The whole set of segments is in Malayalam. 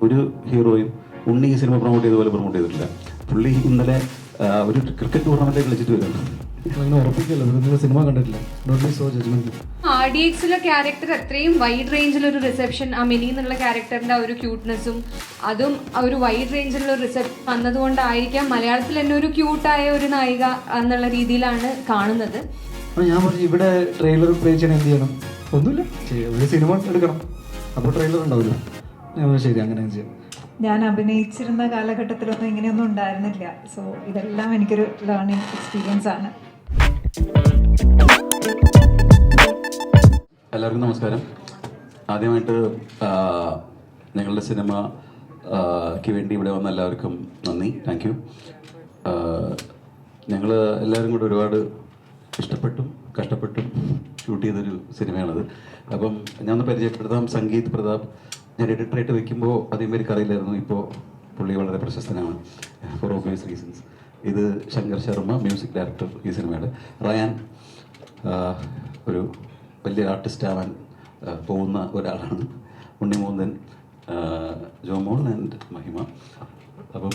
ഒരു ഹീറോയും ഉണ്ണി ഈ സിനിമ പ്രൊമോട്ട് ചെയ്തതുപോലെ പ്രൊമോട്ട് ചെയ്തിട്ടില്ല. പുള്ളി ഇന്നലെ ഒരു ക്രിക്കറ്റ് ടൂർണമെൻറ്റ് കളിച്ചിട്ട് വരുന്നുണ്ട്. അങ്ങനെ ഉറപ്പിക്കില്ല, നിങ്ങൾ സിനിമ കണ്ടിട്ടില്ല. Don't be so judgment. RDXലെ ക്യാരക്ടർ അത്രയും വൈഡ് റേഞ്ചിലൊരു റിസപ്ഷൻ, ആ മിനി എന്നുള്ള ക്യാരക്ടറിന്റെ ആ ഒരു ക്യൂട്ട്നെസ്സും അതും ആ ഒരു വൈഡ് റേഞ്ചിലുള്ള റിസപ്ഷൻ വന്നതുകൊണ്ടായിരിക്കാം മലയാളത്തിൽ തന്നെ ഒരു ക്യൂട്ടായ ഒരു നായിക എന്നുള്ള രീതിയിലാണ് കാണുന്നത്. അപ്പോൾ ഞാൻ പറഞ്ഞു ഇവിടെ ട്രെയിലർ പ്ലേ ചെയ്യണം, എന്ത് ചെയ്യണം? ഒന്നുമില്ല, ഒരു സിനിമ എടുക്കണം, അപ്പോൾ ട്രെയിലർ ഉണ്ടാവില്ല. ഞാൻ പറഞ്ഞു ശരി, അങ്ങനെ ചെയ്യാം. ഞാൻ അഭിനയിച്ചിരുന്ന കാലഘട്ടത്തിലൊന്നും ഇങ്ങനെയൊന്നും ഉണ്ടായിരുന്നില്ല. സോ ഇതെല്ലാം എനിക്കൊരു ലേണിംഗ് എക്സ്പീരിയൻസ് ആണ്. എല്ലാവർക്കും നമസ്കാരം. ആദ്യമായിട്ട് ഞങ്ങളുടെ സിനിമയ്ക്ക് വേണ്ടി ഇവിടെ വന്ന എല്ലാവർക്കും നന്ദി, താങ്ക് യു. ഞങ്ങൾ എല്ലാവരും കൂടെ ഒരുപാട് ഇഷ്ടപ്പെട്ടും കഷ്ടപ്പെട്ടും ഷൂട്ട് ചെയ്തൊരു സിനിമയാണത്. അപ്പം ഞാനൊന്ന് പരിചയപ്പെടുത്താം. സംഗീത് പ്രതാപ്. ഞാൻ എഡിറ്ററായിട്ട് വെക്കുമ്പോൾ അധികം പേർക്ക് അറിയില്ലായിരുന്നു. ഇപ്പോൾ പുള്ളി വളരെ പ്രശസ്തനാണ് ഫോർ ഓബിയസ് റീസൺസ്. ഇത് ശങ്കർ ശർമ്മ, മ്യൂസിക് ഡയറക്ടർ ഈ സിനിമയുടെ. റയാൻ ഒരു വലിയ ആർട്ടിസ്റ്റ് ആവാൻ പോകുന്ന ഒരാളാണ്. ഉണ്ണിമൂന്തൻ, ജോമോൾ ആൻഡ് മഹിമ. അപ്പം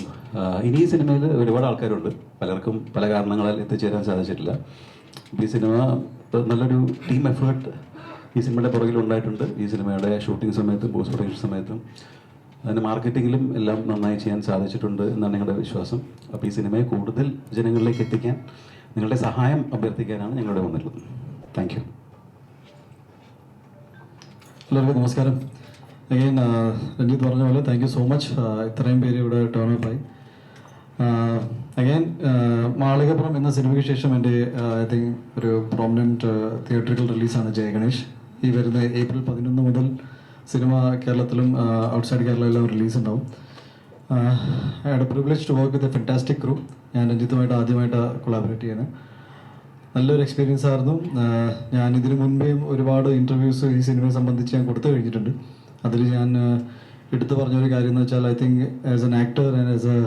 ഇനി ഈ സിനിമയിൽ ഒരുപാട് ആൾക്കാരുണ്ട്. പലർക്കും പല കാരണങ്ങളാൽ എത്തിച്ചേരാൻ സാധിച്ചിട്ടില്ല. ഈ സിനിമ നല്ലൊരു ടീം എഫേർട്ട് ഈ സിനിമയുടെ പുറകിലുണ്ടായിട്ടുണ്ട്. ഈ സിനിമയുടെ ഷൂട്ടിംഗ് സമയത്തും പോസ്റ്റ് പ്രൊഡക്ഷൻ സമയത്തും അതിൻ്റെ മാർക്കറ്റിങ്ങിലും എല്ലാം നന്നായി ചെയ്യാൻ സാധിച്ചിട്ടുണ്ട് എന്നാണ് ഞങ്ങളുടെ വിശ്വാസം. അപ്പോൾ ഈ സിനിമയെ കൂടുതൽ ജനങ്ങളിലേക്ക് എത്തിക്കാൻ നിങ്ങളുടെ സഹായം അഭ്യർത്ഥിക്കാനാണ് ഞങ്ങളുടെ വന്നിട്ടുള്ളത്. Thank you. എല്ലാവർക്കും നമസ്കാരം. അഗൈൻ രഞ്ജിത്ത് പറഞ്ഞ പോലെ താങ്ക് യു സോ മച്ച്. ഇത്രയും പേര് ഇവിടെ ടേൺ അപ്പ് ആയി. അഗൈൻ മാളികപ്പുറം എന്ന സിനിമയ്ക്ക് ശേഷം എൻ്റെ ഐ തിങ്ക് ഒരു പ്രോമിനൻറ്റ് തിയേറ്ററിക്കൽ റിലീസാണ് ജയഗണേഷ്. ഈ വരുന്ന ഏപ്രിൽ 11 മുതൽ സിനിമ കേരളത്തിലും ഔട്ട്സൈഡ് കേരള എല്ലാം റിലീസ് ഉണ്ടാവും. I had a privilege to work with a fantastic crew. ഞാൻ രഞ്ജിത്തുമായിട്ട് ആദ്യമായിട്ട് കൊളാബറേറ്റ് ചെയ്യുന്നത് നല്ലൊരു എക്സ്പീരിയൻസ് ആയിരുന്നു. ഞാൻ ഇതിനു മുൻപേയും ഒരുപാട് ഇൻ്റർവ്യൂസ് ഈ സിനിമയെ സംബന്ധിച്ച് ഞാൻ കൊടുത്തു കഴിഞ്ഞിട്ടുണ്ട്. അതിൽ ഞാൻ എടുത്തു പറഞ്ഞൊരു കാര്യം എന്ന് വെച്ചാൽ I think as an actor and as A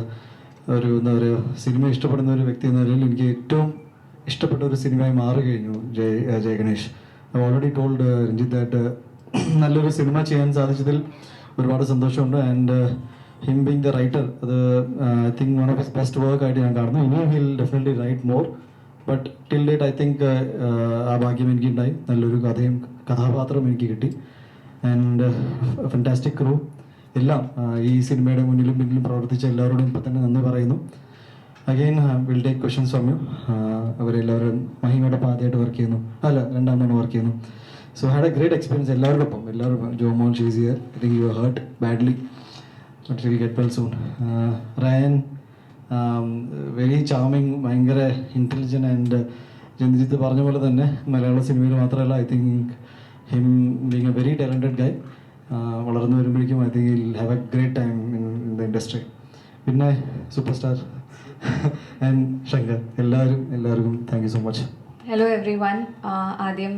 ഒരു എന്താ പറയുക സിനിമ ഇഷ്ടപ്പെടുന്ന ഒരു വ്യക്തി എന്ന നിലയിൽ എനിക്ക് ഏറ്റവും ഇഷ്ടപ്പെട്ട ഒരു സിനിമയായി മാറി കഴിഞ്ഞു Jai Ganesh. I already told Ranjith that നല്ലൊരു സിനിമ ചെയ്യാൻ സാധിച്ചതിൽ ഒരുപാട് സന്തോഷമുണ്ട്. And him being the writer, അത് I think one of his best work ആയിട്ട് ഞാൻ കാണുന്നു. ഇനിയും he'll definitely write more, but till date I think ആ ഭാഗ്യം എനിക്കുണ്ടായി. നല്ലൊരു കഥാപാത്രം എനിക്ക് കിട്ടി. ആൻഡ് ഫാന്റാസ്റ്റിക് ക്രൂ എല്ലാം ഈ സിനിമയുടെ മുന്നിലും പിന്നിലും പ്രവർത്തിച്ച എല്ലാവരോടും ഇപ്പം തന്നെ നന്ദി പറയുന്നു. Again will take questions from you. അവരെല്ലാവരും മഹിമയുടെ ആദ്യമായിട്ട് വർക്ക് ചെയ്യുന്നു, അല്ല രണ്ടാമതാണ് വർക്ക് ചെയ്യുന്നു. So had a great experience എല്ലാവരോടൊപ്പം. എല്ലാവരും ജോമോൻ ഷീസിയർ, I think you are hurt badly but will get well soon. Ryan very charming, ഭയങ്കര ഇൻ്റലിജൻറ്റ്. ആൻഡ് രഞ്ജിത്ത് പറഞ്ഞ പോലെ തന്നെ മലയാള സിനിമയിൽ മാത്രമല്ല I think him being a very talented guy. വളർന്നു വരുമ്പോഴേക്കും I think will have a great time in the industry. പിന്നെ സൂപ്പർ സ്റ്റാർ ആൻഡ് ശങ്കർ, എല്ലാവർക്കും thank you so much. Hello everyone. ആദ്യം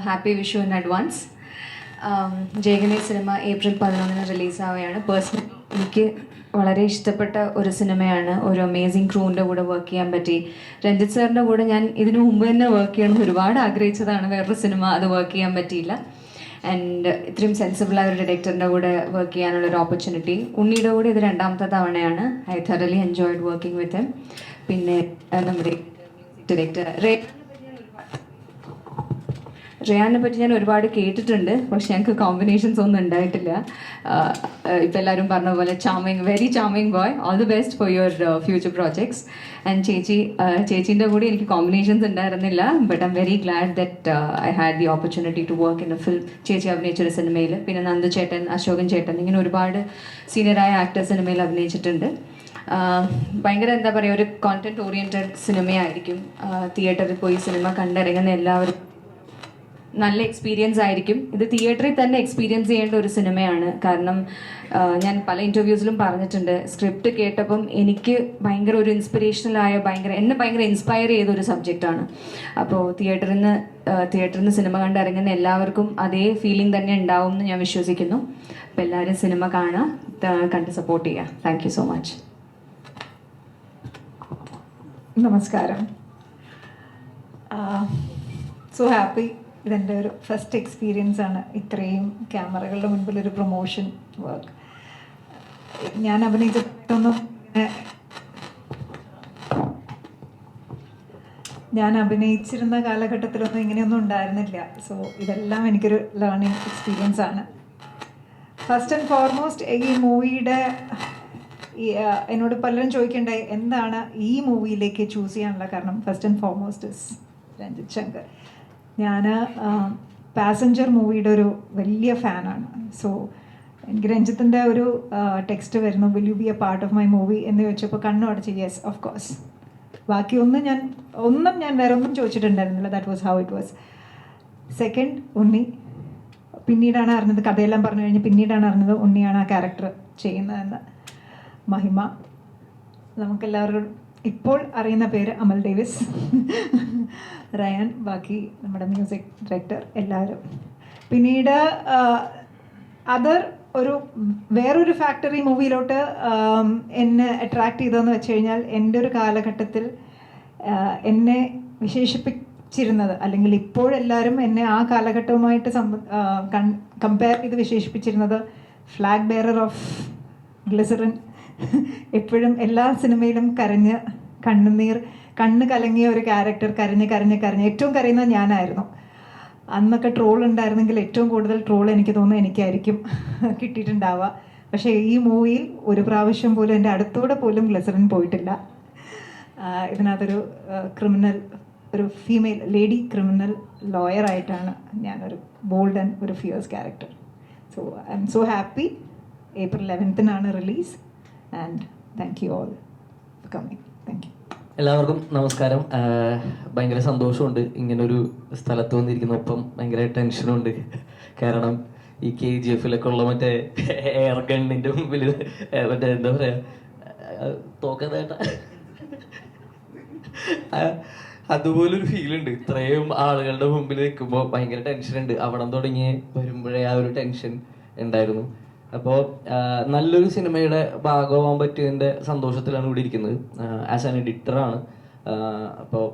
happy Vishu in advance. Jai Ganesh സിനിമ ഏപ്രിൽ 11 റിലീസാവുകയാണ്. പേഴ്സണലി എനിക്ക് വളരെ ഇഷ്ടപ്പെട്ട ഒരു സിനിമയാണ്. ഒരു അമേസിങ് ക്രൂവിൻ്റെ കൂടെ വർക്ക് ചെയ്യാൻ പറ്റി. രഞ്ജിത്ത് സാറിൻ്റെ കൂടെ ഞാൻ ഇതിനു മുമ്പ് തന്നെ വർക്ക് ചെയ്യണമെന്ന് ഒരുപാട് ആഗ്രഹിച്ചതാണ്. വേറൊരു സിനിമ അത് വർക്ക് ചെയ്യാൻ പറ്റിയില്ല. ആൻഡ് ഇത്രയും സെൻസിബിളായ ഒരു ഡയറക്ടറിൻ്റെ കൂടെ വർക്ക് ചെയ്യാനുള്ളൊരു ഓപ്പർച്യൂണിറ്റി. ഉണ്ണിയുടെ കൂടെ ഇത് 2ാമത്തെ തവണയാണ്. I thoroughly enjoyed working with him. പിന്നെ നമ്മുടെ ഡയറക്ടർ റയാനെ പറ്റി ഞാൻ ഒരുപാട് കേട്ടിട്ടുണ്ട്, പക്ഷെ ഞങ്ങൾക്ക് കോമ്പിനേഷൻസ് ഒന്നും ഉണ്ടായിട്ടില്ല. ഇപ്പം എല്ലാവരും പറഞ്ഞ പോലെ charming, very charming boy. All the best for your future projects. And ചേച്ചീൻ്റെ കൂടെ എനിക്ക് കോമ്പിനേഷൻസ് ഉണ്ടായിരുന്നില്ല, but I'm very glad that I had the opportunity to work in a film. ചേച്ചി അഭിനയിച്ചൊരു സിനിമയിൽ. പിന്നെ നന്ദു ചേട്ടൻ, അശോകൻ ചേട്ടൻ, ഇങ്ങനെ ഒരുപാട് സീനിയറായ ആക്ടേഴ്സ് സിനിമയിൽ അഭിനയിച്ചിട്ടുണ്ട്. ഭയങ്കര എന്താ പറയുക, ഒരു കോണ്ടന്റ് ഓറിയൻറ്റഡ് സിനിമയായിരിക്കും. തിയേറ്ററിൽ പോയി സിനിമ കണ്ടിറങ്ങുന്ന എല്ലാവരും നല്ല എക്സ്പീരിയൻസ് ആയിരിക്കും. ഇത് തിയേറ്ററിൽ തന്നെ എക്സ്പീരിയൻസ് ചെയ്യേണ്ട ഒരു സിനിമയാണ്. കാരണം ഞാൻ പല ഇൻ്റർവ്യൂസിലും പറഞ്ഞിട്ടുണ്ട്, സ്ക്രിപ്റ്റ് കേട്ടപ്പം എനിക്ക് ഭയങ്കര ഒരു ഇൻസ്പിറേഷണലായ, എന്നെ ഭയങ്കര ഇൻസ്പയർ ചെയ്ത ഒരു സബ്ജക്റ്റാണ്. അപ്പോൾ തിയേറ്ററിൽ നിന്ന് സിനിമ കണ്ടിറങ്ങുന്ന എല്ലാവർക്കും അതേ ഫീലിംഗ് തന്നെ ഉണ്ടാവും എന്ന് ഞാൻ വിശ്വസിക്കുന്നു. അപ്പോൾ എല്ലാവരും സിനിമ കാണുക, കണ്ട് സപ്പോർട്ട് ചെയ്യുക. Thank you so much. നമസ്കാരം. So happy. ഇതെൻ്റെ ഒരു ഫസ്റ്റ് എക്സ്പീരിയൻസ് ആണ് ഇത്രയും ക്യാമറകളുടെ മുൻപിൽ ഒരു പ്രൊമോഷൻ വർക്ക്. ഞാൻ അഭിനയിച്ചിട്ടൊന്നും ഞാൻ അഭിനയിച്ചിരുന്ന കാലഘട്ടത്തിലൊന്നും ഇങ്ങനെയൊന്നും ഉണ്ടായിരുന്നില്ല. സോ ഇതെല്ലാം എനിക്കൊരു ലേണിംഗ് എക്സ്പീരിയൻസ് ആണ്. ഫസ്റ്റ് ആൻഡ് ഫോർമോസ്റ്റ് ഈ മൂവിയുടെ എന്നോട് പലരും ചോദിക്കണ്ടായി എന്താണ് ഈ മൂവിയിലേക്ക് ചൂസ് ചെയ്യാനുള്ള കാരണം. First and foremost is Ranjith Shankar. ഞാൻ പാസഞ്ചർ മൂവിയുടെ ഒരു വലിയ ഫാനാണ്. സോ എനിക്ക് രഞ്ജിത്തിൻ്റെ ഒരു ടെക്സ്റ്റ് വരുന്നു, will you B A part of my movie എന്ന് ചോദിച്ചപ്പോൾ കണ്ണു അടച്ച് യെസ് ഓഫ് കോഴ്സ്. ബാക്കി ഒന്നും ഞാൻ വേറെ ഒന്നും ചോദിച്ചിട്ടുണ്ടായിരുന്നില്ല. That was how it was. Second Unni. പിന്നീടാണ് അറിഞ്ഞത്, കഥയെല്ലാം പറഞ്ഞു കഴിഞ്ഞ് പിന്നീടാണ് അറിഞ്ഞത് ഉണ്ണിയാണ് ആ ക്യാരക്ടർ ചെയ്യുന്നതെന്ന്. മഹിമ, നമുക്കെല്ലാവരും ഇപ്പോൾ അറിയുന്ന പേര് അമൽ ഡേവിസ്. റയാൻ, ബാക്കി നമ്മുടെ മ്യൂസിക് ഡയറക്ടർ എല്ലാവരും. പിന്നീട് വേറൊരു ഫാക്ടറി മൂവിയിലോട്ട് എന്നെ അട്രാക്ട് ചെയ്തതെന്ന് വെച്ച് കഴിഞ്ഞാൽ എൻ്റെ ഒരു കാലഘട്ടത്തിൽ എന്നെ വിശേഷിപ്പിച്ചിരുന്നത്, അല്ലെങ്കിൽ ഇപ്പോഴെല്ലാവരും എന്നെ ആ കാലഘട്ടവുമായിട്ട് കമ്പയർ ചെയ്ത് വിശേഷിപ്പിച്ചിരുന്നത് ഫ്ലാഗ് ബെയറർ ഓഫ് ഗ്ലിസറിൻ. എപ്പോഴും എല്ലാ സിനിമയിലും കണ്ണ് കലങ്ങിയ ഒരു ക്യാരക്ടർ, കരഞ്ഞ് ഏറ്റവും കരയുന്നത് ഞാനായിരുന്നു. അന്നൊക്കെ ട്രോൾ ഉണ്ടായിരുന്നെങ്കിൽ ഏറ്റവും കൂടുതൽ ട്രോൾ എനിക്ക് തോന്നുന്നു എനിക്കായിരിക്കും കിട്ടിയിട്ടുണ്ടാവുക. പക്ഷേ ഈ മൂവിയിൽ ഒരു പ്രാവശ്യം പോലും എൻ്റെ അടുത്തൂടെ പോലും ഗ്ലിസറിൻ പോയിട്ടില്ല. ഇതിനകത്തൊരു ഒരു ഫീമെയിൽ ലേഡി ക്രിമിനൽ ലോയറായിട്ടാണ് ഞാനൊരു ബോൾഡ് ആൻഡ് ഒരു fears character. So I M so happy. April 11th release. And thank you all for coming. Thank you. എല്ലാവർക്കും നമസ്കാരം. ഭയങ്കര സന്തോഷമുണ്ട് ഇങ്ങനൊരു സ്ഥലത്ത് വന്നിരിക്കുന്ന. ഒപ്പം ഭയങ്കര ടെൻഷനുണ്ട്. കാരണം ഈ KGF ഉള്ള മറ്റേ എയർ ഗണ്ണിൻ്റെ മുമ്പിൽ മറ്റേ എന്താ പറയുക, തോക്കേണ്ട അതുപോലൊരു ഫീലുണ്ട്. ഇത്രയും ആളുകളുടെ മുമ്പിൽ നിൽക്കുമ്പോൾ ഭയങ്കര ടെൻഷനുണ്ട്. അവിടെ തുടങ്ങി വരുമ്പോഴേ ആ ഒരു ടെൻഷൻ ഉണ്ടായിരുന്നു. അപ്പോൾ നല്ലൊരു സിനിമയുടെ ഭാഗമാകാൻ പറ്റിയതിൻ്റെ സന്തോഷത്തിലാണ് ഇവിടെ ഇരിക്കുന്നത്. ആസ് ആൻ എഡിറ്ററാണ്. അപ്പോൾ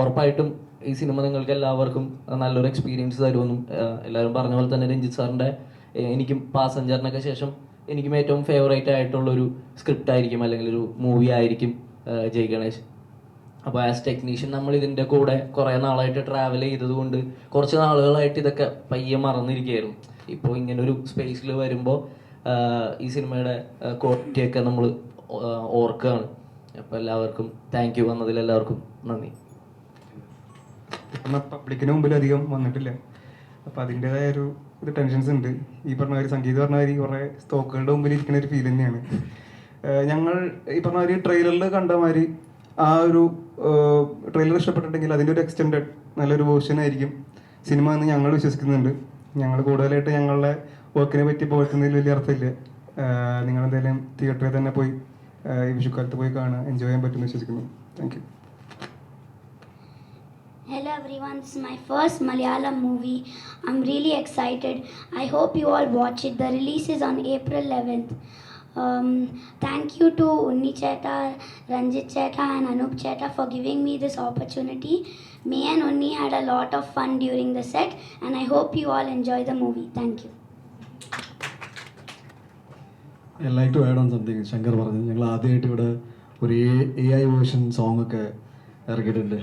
ഉറപ്പായിട്ടും ഈ സിനിമ നിങ്ങൾക്ക് എല്ലാവർക്കും നല്ലൊരു എക്സ്പീരിയൻസ് തരുമെന്നും എല്ലാവരും പറഞ്ഞ പോലെ തന്നെ രഞ്ജിത്ത് സാറിൻ്റെ എനിക്കും പാസഞ്ചറിനൊക്കെ ശേഷം എനിക്കും ഏറ്റവും ഫേവറേറ്റ് ആയിട്ടുള്ളൊരു സ്ക്രിപ്റ്റ് ആയിരിക്കും, അല്ലെങ്കിൽ ഒരു മൂവി ആയിരിക്കും ജയ് ഗണേഷ്. അപ്പോൾ ആസ് ടെക്നീഷ്യൻ നമ്മൾ ഇതിൻ്റെ കൂടെ കുറേ നാളായിട്ട് ട്രാവൽ ചെയ്തതുകൊണ്ട് കുറച്ച് നാളുകളായിട്ട് ഇതൊക്കെ പയ്യെ മറന്നിരിക്കുകയായിരുന്നു. ഇപ്പോൾ ഇങ്ങനൊരു സ്പേസിൽ വരുമ്പോൾ ഈ സിനിമയുടെ ക്വാളിറ്റിയൊക്കെ നമ്മൾ ഓർക്കുകയാണ്. അപ്പോൾ എല്ലാവർക്കും താങ്ക് യു. വന്നതിൽ എല്ലാവർക്കും നന്ദി. പബ്ലിക്കിന് മുമ്പിൽ അധികം വന്നിട്ടില്ല. അപ്പോൾ അതിൻ്റെതായ ഒരു ടെൻഷൻസ് ഉണ്ട്. ഈ പറഞ്ഞ മാതിരി സംഗീതം പറഞ്ഞ മാതിരി കുറേ സ്റ്റോക്കുകളുടെ മുമ്പിൽ ഇരിക്കുന്ന ഒരു ഫീൽ തന്നെയാണ്. ഞങ്ങൾ ഈ പറഞ്ഞ മാതിരി ട്രെയിലറിൽ കണ്ട മാതിരി ആ ഒരു ട്രെയിലർ ഇഷ്ടപ്പെട്ടിട്ടുണ്ടെങ്കിൽ അതിൻ്റെ ഒരു എക്സ്റ്റെൻഡഡ് നല്ലൊരു വേർഷൻ ആയിരിക്കും സിനിമ എന്ന് ഞങ്ങൾ വിശ്വസിക്കുന്നുണ്ട്. ഞങ്ങൾ കൂടുതലായിട്ട് ഞങ്ങളുടെ വർക്കിനെ പറ്റി പോയിട്ടുന്നതിൽ വലിയ അർത്ഥമില്ല. നിങ്ങളെന്തായാലും തിയേറ്ററിൽ തന്നെ പോയി ഈ വിഷുക്കാലത്ത് പോയി കാണുക, എൻജോയ് ചെയ്യാൻ പറ്റുമെന്ന് വിശ്വസിക്കുന്നു. Thank you. Hello everyone, this is my first Malayalam movie. I'm really excited. I hope you all watch it. The release is on April 11th. Thank you to Unni Cheta, Ranjit Cheta and Anup Cheta for giving me this opportunity. Me and Unni had a lot of fun during the set and I hope you all enjoy the movie. Thank you. I'd like to add on something. Shankar പറഞ്ഞു, ഞങ്ങൾ ആദ്യമായിട്ട് ഇവിടെ ഒരു AI വേർഷൻ സോങ് ഒക്കെ ഇറക്കിയിട്ടുണ്ട്.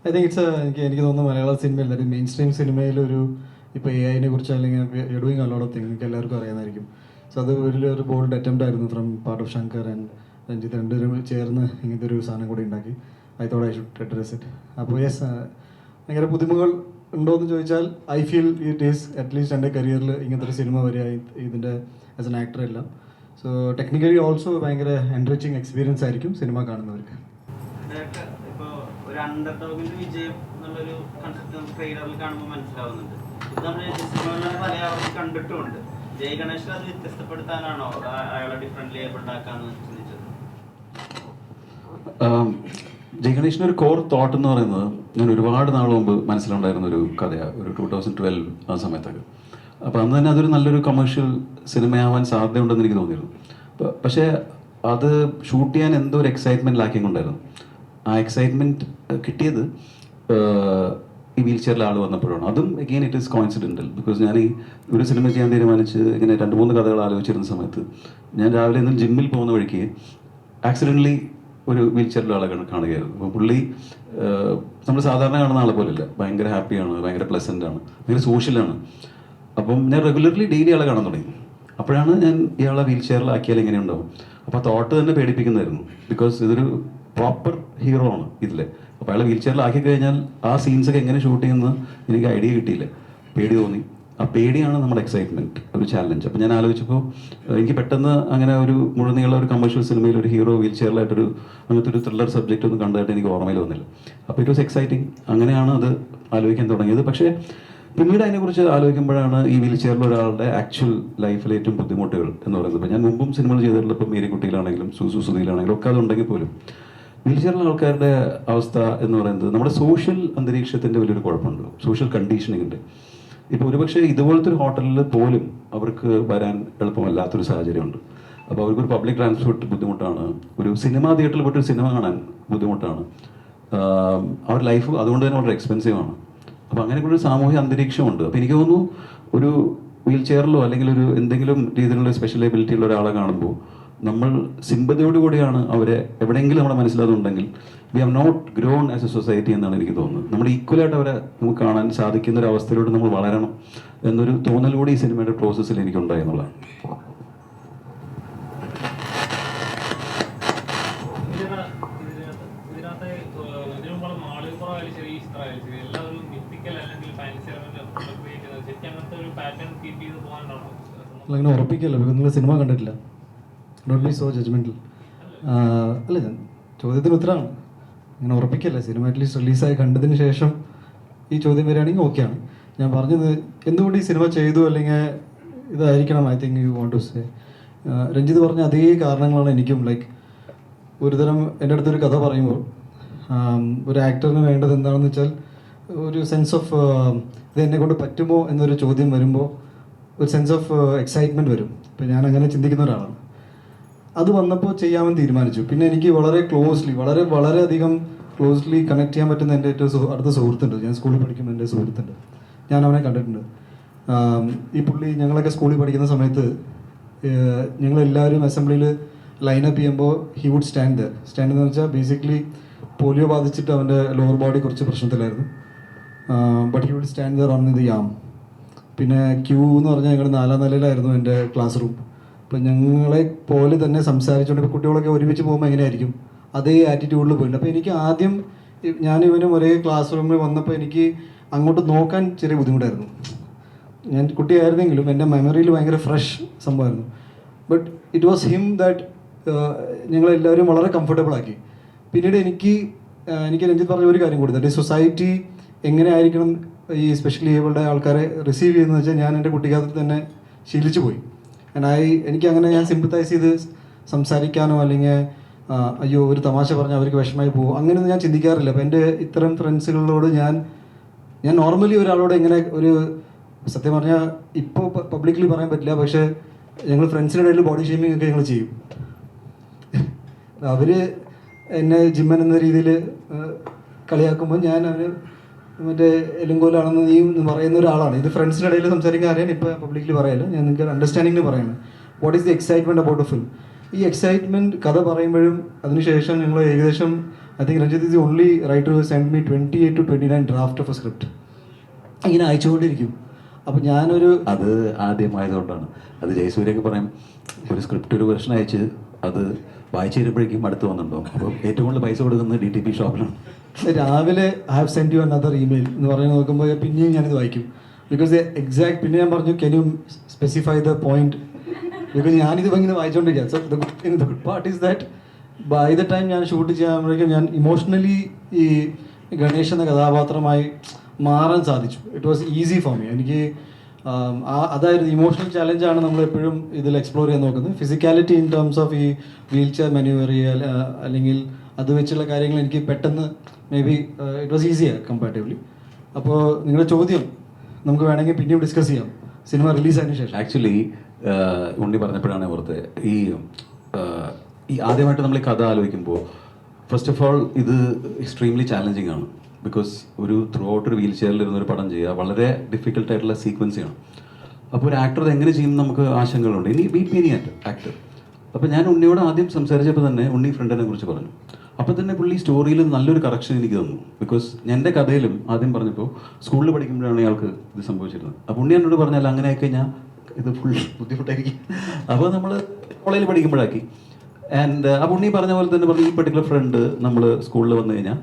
ഐ തിങ്ക് എനിക്ക് തോന്നുന്നു മലയാള സിനിമയിൽ അല്ലെങ്കിൽ മെയിൻ സ്ട്രീം സിനിമയിലൊരു ഇപ്പോൾ AI കുറിച്ച് അല്ലെങ്കിൽ ഡൂയിങ് അലോട്ട് ഓഫ് തിങ് നിങ്ങൾക്ക് എല്ലാവർക്കും അറിയാമായിരിക്കും. സോ അത് വലിയൊരു ബോൾഡ് അറ്റംപ്റ്റ് ആയിരുന്നു from part of Shankar and Ranjith രണ്ടുപേരും ചേർന്ന് ഇങ്ങനത്തെ ഒരു സാധനം കൂടി ഉണ്ടാക്കി. I thought I should address it. അപ്പോൾ യെസ്, ഭയങ്കര പുതുമകൾ ഉണ്ടോയെന്ന് ചോദിച്ചാൽ I feel it is at least എൻ്റെ കരിയറിൽ ഇങ്ങനത്തെ ഒരു സിനിമ വരിക ഇതിൻ്റെ ആസ് എൻ ആക്ടർ എല്ലാം. സോ ടെക്നിക്കലി ഓൾസോ ഭയങ്കര എൻറിച്ചിങ് എക്സ്പീരിയൻസ് ആയിരിക്കും സിനിമ കാണുന്നവർക്ക്. ഇപ്പോൾ ഒരു അണ്ടർ ഡോഗിൻ്റെ വിജയം എന്നുള്ളൊരു കൺസെപ്റ്റ് നമുക്ക് ട്രെയിലറിൽ കാണുമ്പോൾ മനസ്സിലാവുന്നുണ്ട്. ഇത് നമ്മൾ സിനിമകളിൽ പല ആവർത്തി കണ്ടിട്ടുമുണ്ട്. ജയ് ഗണേഷ് അത് വ്യത്യസ്തപ്പെടുത്താനാണോ അയാളെ ഡിഫറെൻ്റ്ലി ഏബിൾഡാക്കാന്ന് ചിന്തിച്ചത്? ജയ് ഗണേഷിൻ്റെ ഒരു കോർ തോട്ട് എന്ന് പറയുന്നത് ഞാൻ ഒരുപാട് നാൾ മുമ്പ് മനസ്സിലുണ്ടായിരുന്ന ഒരു കഥയാണ്. ഒരു 2012 ആ സമയത്തൊക്കെ. അപ്പോൾ അന്ന് തന്നെ അതൊരു നല്ലൊരു കമേഴ്ഷ്യൽ സിനിമയാവാൻ സാധ്യതയുണ്ടെന്ന് എനിക്ക് തോന്നിയിരുന്നു. പക്ഷേ അത് ഷൂട്ട് ചെയ്യാൻ എന്തോ ഒരു എക്സൈറ്റ്മെൻറ്റ് ലാക്കിങ് ഉണ്ടായിരുന്നു. ആ എക്സൈറ്റ്മെൻറ്റ് കിട്ടിയത് ഈ വീൽ ചെയറിൽ ആൾ വന്നപ്പോഴാണ്. അതും അഗെയിൻ ഇറ്റ് ഈസ് കോയിൻസിഡൻ്റൽ. ബിക്കോസ് ഞാൻ ഈ ഒരു സിനിമ ചെയ്യാൻ തീരുമാനിച്ച് ഇങ്ങനെ 2-3 കഥകൾ ആലോചിച്ചിരുന്ന സമയത്ത് ഞാൻ രാവിലെ ഇന്നും ജിമ്മിൽ പോകുന്ന വഴിക്ക് ആക്സിഡൻ്റലി ഒരു വീൽ ചെയറിൽ ആളെ കാണുകയായിരുന്നു. അപ്പോൾ പുള്ളി നമ്മൾ സാധാരണ കാണുന്ന ആളെ പോലെയല്ല, ഭയങ്കര ഹാപ്പിയാണ്, ഭയങ്കര പ്ലസൻ്റ് ആണ്, ഭയങ്കര സോഷ്യലാണ്. അപ്പം ഞാൻ റെഗുലർലി ഡെയിലി ആളെ കാണാൻ തുടങ്ങി. അപ്പോഴാണ് ഞാൻ ഇയാളെ വീൽ ചെയറിലാക്കിയാൽ എങ്ങനെ ഉണ്ടാവും. അപ്പോൾ ആ തോട്ട് തന്നെ പേടിപ്പിക്കുന്നതായിരുന്നു. ബിക്കോസ് ഇതൊരു പ്രോപ്പർ ഹീറോ ആണ് ഇതിൽ. അപ്പോൾ അയാളെ വീൽ ചെയറിലാക്കി കഴിഞ്ഞാൽ ആ സീൻസൊക്കെ എങ്ങനെ ഷൂട്ട് ചെയ്യുന്നത് എനിക്ക് ഐഡിയ കിട്ടിയില്ല, പേടി തോന്നി. ആ പേടിയാണ് നമ്മുടെ എക്സൈറ്റ്മെൻറ്റ്, ഒരു ചാലഞ്ച്. അപ്പോൾ ഞാൻ ആലോചിച്ചപ്പോൾ എനിക്ക് പെട്ടെന്ന് അങ്ങനെ ഒരു മുഴുനീള ഒരു കമേഴ്ഷ്യൽ സിനിമയിൽ ഒരു ഹീറോ വീൽ ചെയറിലായിട്ടൊരു അങ്ങനത്തെ ഒരു ത്രില്ലർ സബ്ജക്റ്റ് ഒന്നും കണ്ടതായിട്ട് എനിക്ക് ഓർമ്മയിൽ വന്നില്ല. അപ്പോൾ ഇറ്റ് വാസ് എക്സൈറ്റിംഗ്. അങ്ങനെയാണ് അത് ആലോചിക്കാൻ തുടങ്ങിയത്. പക്ഷേ പിന്നീട് അതിനെക്കുറിച്ച് ആലോചിക്കുമ്പോഴാണ് ഈ വീൽ ചെയറിൽ ഒരാളുടെ ആക്ച്വൽ ലൈഫിലെ ഏറ്റവും ബുദ്ധിമുട്ടുകൾ എന്ന് പറയുന്നത്. ഇപ്പോൾ ഞാൻ മുമ്പും സിനിമകൾ ചെയ്തിട്ടുള്ള, ഇപ്പോൾ മേരിക്കുട്ടിയിലാണെങ്കിലും സുധിയിലാണെങ്കിലും ഒക്കെ അതുണ്ടെങ്കിൽ പോലും വീൽ ചെയറിലുള്ള ആൾക്കാരുടെ അവസ്ഥ എന്ന് പറയുന്നത് നമ്മുടെ സോഷ്യൽ അന്തരീക്ഷത്തിൻ്റെ വലിയൊരു കുഴപ്പമുണ്ട്, സോഷ്യൽ കണ്ടീഷനിങ്ങിൻ്റെ. ഇപ്പോൾ ഒരുപക്ഷെ ഇതുപോലത്തെ ഒരു ഹോട്ടലിൽ പോലും അവർക്ക് വരാൻ എളുപ്പമല്ലാത്തൊരു സാഹചര്യമുണ്ട്. അപ്പോൾ അവർക്കൊരു പബ്ലിക് ട്രാൻസ്പോർട്ട് ബുദ്ധിമുട്ടാണ്, ഒരു സിനിമാ തിയേറ്ററിൽ പോയിട്ട് ഒരു സിനിമ കാണാൻ ബുദ്ധിമുട്ടാണ്, അവരുടെ ലൈഫ് അതുകൊണ്ട് തന്നെ വളരെ എക്സ്പെൻസീവ് ആണ്. അപ്പോൾ അങ്ങനെയൊക്കെ ഒരു സാമൂഹിക അന്തരീക്ഷമുണ്ട്. അപ്പോൾ എനിക്ക് തോന്നുന്നു ഒരു വീൽ ചെയറിലോ അല്ലെങ്കിൽ ഒരു എന്തെങ്കിലും രീതിയിലുള്ള സ്പെഷ്യൽ എബിലിറ്റി ഉള്ള ഒരാളെ കാണുമ്പോൾ നമ്മൾ സിമ്പതിയോടുകൂടിയാണ് അവരെ എവിടെയെങ്കിലും നമ്മുടെ മനസ്സിലതുണ്ടെങ്കിൽ we have not grown as a society എന്നാണ് എനിക്ക് തോന്നുന്നത്. നമ്മൾ ഈക്വലായിട്ട് അവരെ നമുക്ക് കാണാൻ സാധിക്കുന്ന ഒരു അവസ്ഥയിലൂടെ നമ്മൾ വളരണം എന്നൊരു തോന്നൽ കൂടി ഈ സിനിമയുടെ പ്രോസസ്സിൽ എനിക്കുണ്ടായി എന്നുള്ളതാണ്. അങ്ങനെ ഉറപ്പിക്കല്ലോ, ബിക്കോസ് നിങ്ങൾ സിനിമ കണ്ടിട്ടില്ല. Don't be so judgemental. അല്ല, ഞാൻ ചോദ്യത്തിന് ഉത്തരമാണ്. അങ്ങനെ ഉറപ്പിക്കല്ല. സിനിമ അറ്റ്ലീസ്റ്റ് റിലീസായി കണ്ടതിന് ശേഷം ഈ ചോദ്യം വരികയാണെങ്കിൽ ഓക്കെയാണ്. ഞാൻ പറഞ്ഞത് എന്തുകൊണ്ട് ഈ സിനിമ ചെയ്തു അല്ലെങ്കിൽ ഇതായിരിക്കണം I think you want to say. Ranjith പറഞ്ഞ അതേ കാരണങ്ങളാണ് എനിക്കും. ലൈക്ക് ഒരുതരം എൻ്റെ അടുത്തൊരു കഥ പറയുമ്പോൾ ഒരു ആക്ടറിന് വേണ്ടത് എന്താണെന്ന് വെച്ചാൽ ഒരു സെൻസ് ഓഫ് ഇത് എന്നെ കൊണ്ട് പറ്റുമോ എന്നൊരു ചോദ്യം വരുമ്പോൾ ഒരു സെൻസ് ഓഫ് എക്സൈറ്റ്മെൻറ്റ് വരും. ഇപ്പം ഞാൻ അങ്ങനെ ചിന്തിക്കുന്ന ഒരാളാണ്. അത് വന്നപ്പോൾ ചെയ്യാമെന്ന് തീരുമാനിച്ചു. പിന്നെ എനിക്ക് വളരെ ക്ലോസ്ലി വളരെയധികം ക്ലോസ്ലി കണക്ട് ചെയ്യാൻ പറ്റുന്ന എൻ്റെ ഏറ്റവും അടുത്ത സുഹൃത്തുണ്ട്. ഞാൻ സ്കൂളിൽ പഠിക്കുമ്പോൾ എൻ്റെ സുഹൃത്തുണ്ട്, ഞാൻ അവനെ കണ്ടിട്ടുണ്ട്. ഈ പുള്ളി ഞങ്ങളൊക്കെ സ്കൂളിൽ പഠിക്കുന്ന സമയത്ത് ഞങ്ങളെല്ലാവരും അസംബ്ലിയിൽ ലൈനപ്പ് ചെയ്യുമ്പോൾ ഹി വുഡ് സ്റ്റാൻഡ് എന്ന് വെച്ചാൽ ബേസിക്കലി പോളിയോ ബാധിച്ചിട്ട് അവൻ്റെ ലോവർ ബോഡി കുറച്ച് പ്രശ്നത്തിലായിരുന്നു. But he would stand there on the yam. പിന്നെ ക്യൂ എന്ന് പറഞ്ഞാൽ ഞങ്ങൾ 4ാം നിലയിലായിരുന്നു എൻ്റെ ക്ലാസ് റൂം. അപ്പം ഞങ്ങളെ പോലെ തന്നെ സംസാരിച്ചുകൊണ്ട് ഇപ്പോൾ കുട്ടികളൊക്കെ ഒരുമിച്ച് പോകുമ്പോൾ എങ്ങനെയായിരിക്കും അതേ ആറ്റിറ്റ്യൂഡിൽ പോയിട്ടുണ്ട്. അപ്പോൾ എനിക്ക് ആദ്യം ഞാനിവനും ഒരേ ക്ലാസ് റൂമിൽ വന്നപ്പോൾ എനിക്ക് അങ്ങോട്ട് നോക്കാൻ ചെറിയ ബുദ്ധിമുട്ടായിരുന്നു. ഞാൻ കുട്ടിയായിരുന്നെങ്കിലും എൻ്റെ മെമ്മറിയിൽ ഭയങ്കര ഫ്രഷ് സംഭവമായിരുന്നു. But it was him that ഞങ്ങളെല്ലാവരും വളരെ കംഫർട്ടബിൾ ആക്കി. പിന്നീട് എനിക്ക് രഞ്ജിത്ത് പറഞ്ഞ ഒരു കാര്യം കൂടി, ദാറ്റ് സൊസൈറ്റി എങ്ങനെ ആയിരിക്കണം ഈ സ്പെഷ്യലി ഏബിൾഡ് ആൾക്കാരെ റിസീവ് ചെയ്യുന്നത് വെച്ചാൽ ഞാൻ എൻ്റെ കുട്ടിക്കാലത്തിൽ തന്നെ ശീലിച്ചു പോയി. എനിക്ക് അങ്ങനെ ഞാൻ സിമ്പത്തൈസ് ചെയ്ത് സംസാരിക്കാനോ അല്ലെങ്കിൽ അയ്യോ ഒരു തമാശ പറഞ്ഞാൽ അവർക്ക് വിഷമമായി പോകും അങ്ങനെയൊന്നും ഞാൻ ചിന്തിക്കാറില്ല. അപ്പോൾ എൻ്റെ ഇത്തരം ഫ്രണ്ട്സുകളോട് ഞാൻ നോർമലി ഒരാളോട് എങ്ങനെ ഒരു സത്യം പറഞ്ഞാൽ ഇപ്പോൾ പബ്ലിക്കലി പറയാൻ പറ്റില്ല, പക്ഷേ ഞങ്ങൾ ഫ്രണ്ട്സിൻ്റെ ഇടയിൽ ബോഡി ഷേമിംഗ് ഒക്കെ ഞങ്ങൾ ചെയ്യും. അവർ എന്നെ ജിമ്മൻ എന്ന രീതിയിൽ കളിയാക്കുമ്പോൾ ഞാൻ അവന് മറ്റേ എലുങ്കോലാണെന്ന് നീ പറയുന്ന ഒരാളാണ്. ഇത് ഫ്രണ്ട്സിൻ്റെ ഇടയിൽ സംസാരിക്കാൻ അറിയാൻ ഇപ്പോൾ പബ്ലിക്കലി പറയല്ല, ഞാൻ നിങ്ങൾക്ക് അണ്ടർസ്റ്റാൻഡിങ്ങിന് പറയുന്നത്. What is the excitement about A film? ഈ എക്സൈറ്റ്മെൻറ്റ് കഥ പറയുമ്പോഴും അതിനുശേഷം ഞങ്ങൾ ഏകദേശം I think Ranjith is only writer who send me 28 to 29 draft of A script. ഇങ്ങനെ അയച്ചുകൊണ്ടിരിക്കും. അപ്പോൾ അത് ആദ്യമായതുകൊണ്ടാണ്. അത് ജയസൂര്യൊക്കെ പറയും, ഒരു സ്ക്രിപ്റ്റ് ഒരു വെർഷൻ അയച്ച് അത് വായിച്ചു തരുമ്പോഴേക്കും അടുത്ത് വന്നിട്ടുണ്ടോ. അപ്പോൾ ഏറ്റവും കൂടുതൽ പൈസ കൊടുക്കുന്നത് DTP ഷോപ്പിലാണ്. രാവിലെ I have send you another email എന്ന് പറഞ്ഞ് നോക്കുമ്പോൾ പിന്നെയും ഞാനിത് വായിക്കും. ബിക്കോസ് എക്സാക്ട് പിന്നെ ഞാൻ പറഞ്ഞു can you specify the point, because ഞാനിത് ഇങ്ങനെ വായിച്ചുകൊണ്ടിരിക്കുക. So the good part is that by the time ഞാൻ ഷൂട്ട് ചെയ്യാകുമ്പോഴേക്കും ഞാൻ ഇമോഷണലി ഈ ഗണേഷ് എന്ന കഥാപാത്രമായി മാറാൻ സാധിച്ചു. It was easy for me. എനിക്ക് അതായത് ഇമോഷണൽ ചാലഞ്ചാണ് നമ്മളെപ്പോഴും ഇതിൽ എക്സ്പ്ലോർ ചെയ്യാൻ നോക്കുന്നത്. ഫിസിക്കാലിറ്റി ഇൻ ടേംസ് ഓഫ് ഈ വീൽ ചെയർ മാനുവർ അല്ലെങ്കിൽ അത് വെച്ചുള്ള കാര്യങ്ങൾ എനിക്ക് പെട്ടെന്ന് maybe it was easier comparatively. അപ്പോൾ നിങ്ങളുടെ ചോദ്യം നമുക്ക് വേണമെങ്കിൽ പിന്നെയും ഡിസ്കസ് ചെയ്യാം സിനിമ റിലീസായതിനു ശേഷം. ആക്ച്വലി ഉണ്ണി പറഞ്ഞപ്പോഴാണ് ഓർത്ത് ഈ ആദ്യമായിട്ട് നമ്മൾ ഈ കഥ ആലോചിക്കുമ്പോൾ ഫസ്റ്റ് ഓഫ് ഓൾ ഇത് എക്സ്ട്രീംലി ചാലഞ്ചിങ് ആണ്. ബിക്കോസ് ഒരു ത്രൂ ഔട്ട് ഒരു വീൽ ചെയറിലിരുന്ന ഒരു പടം ചെയ്യുക വളരെ ഡിഫിക്കൽട്ടായിട്ടുള്ള സീക്വൻസ് ചെയ്യണം. അപ്പോൾ ഒരു ആക്ടർ അത് എങ്ങനെ ചെയ്യും നമുക്ക് ആശങ്കകളുണ്ട്. ഇനി ബീറ്റ് മീനി ആക്ടർ. അപ്പോൾ ഞാൻ ഉണ്ണിയോട് ആദ്യം സംസാരിച്ചപ്പോൾ തന്നെ ഉണ്ണി ഫ്രണ്ടിനെ കുറിച്ച് പറഞ്ഞു. അപ്പോൾ തന്നെ പുള്ളി സ്റ്റോറിയിൽ നല്ലൊരു കറക്ഷൻ എനിക്ക് തന്നു. ബിക്കോസ് എൻ്റെ കഥയിലും ആദ്യം പറഞ്ഞപ്പോൾ സ്കൂളിൽ പഠിക്കുമ്പോഴാണ് ഇയാൾക്ക് ഇത് സംഭവിച്ചിരുന്നത്. അപ്പോൾ ഉണ്ണി എന്നോട് പറഞ്ഞാൽ അങ്ങനെ ആയിക്കഴിഞ്ഞാൽ ഇത് ഫുൾ ബുദ്ധിമുട്ടായിരിക്കും. അപ്പോൾ നമ്മൾ കോളേജിൽ പഠിക്കുമ്പോഴാക്കി. ആൻഡ് അപ്പോൾ ഉണ്ണി പറഞ്ഞ പോലെ തന്നെ പറഞ്ഞു, ഈ പെർട്ടിക്കുലർ ഫ്രണ്ട് നമ്മൾ സ്കൂളിൽ വന്നു കഴിഞ്ഞാൽ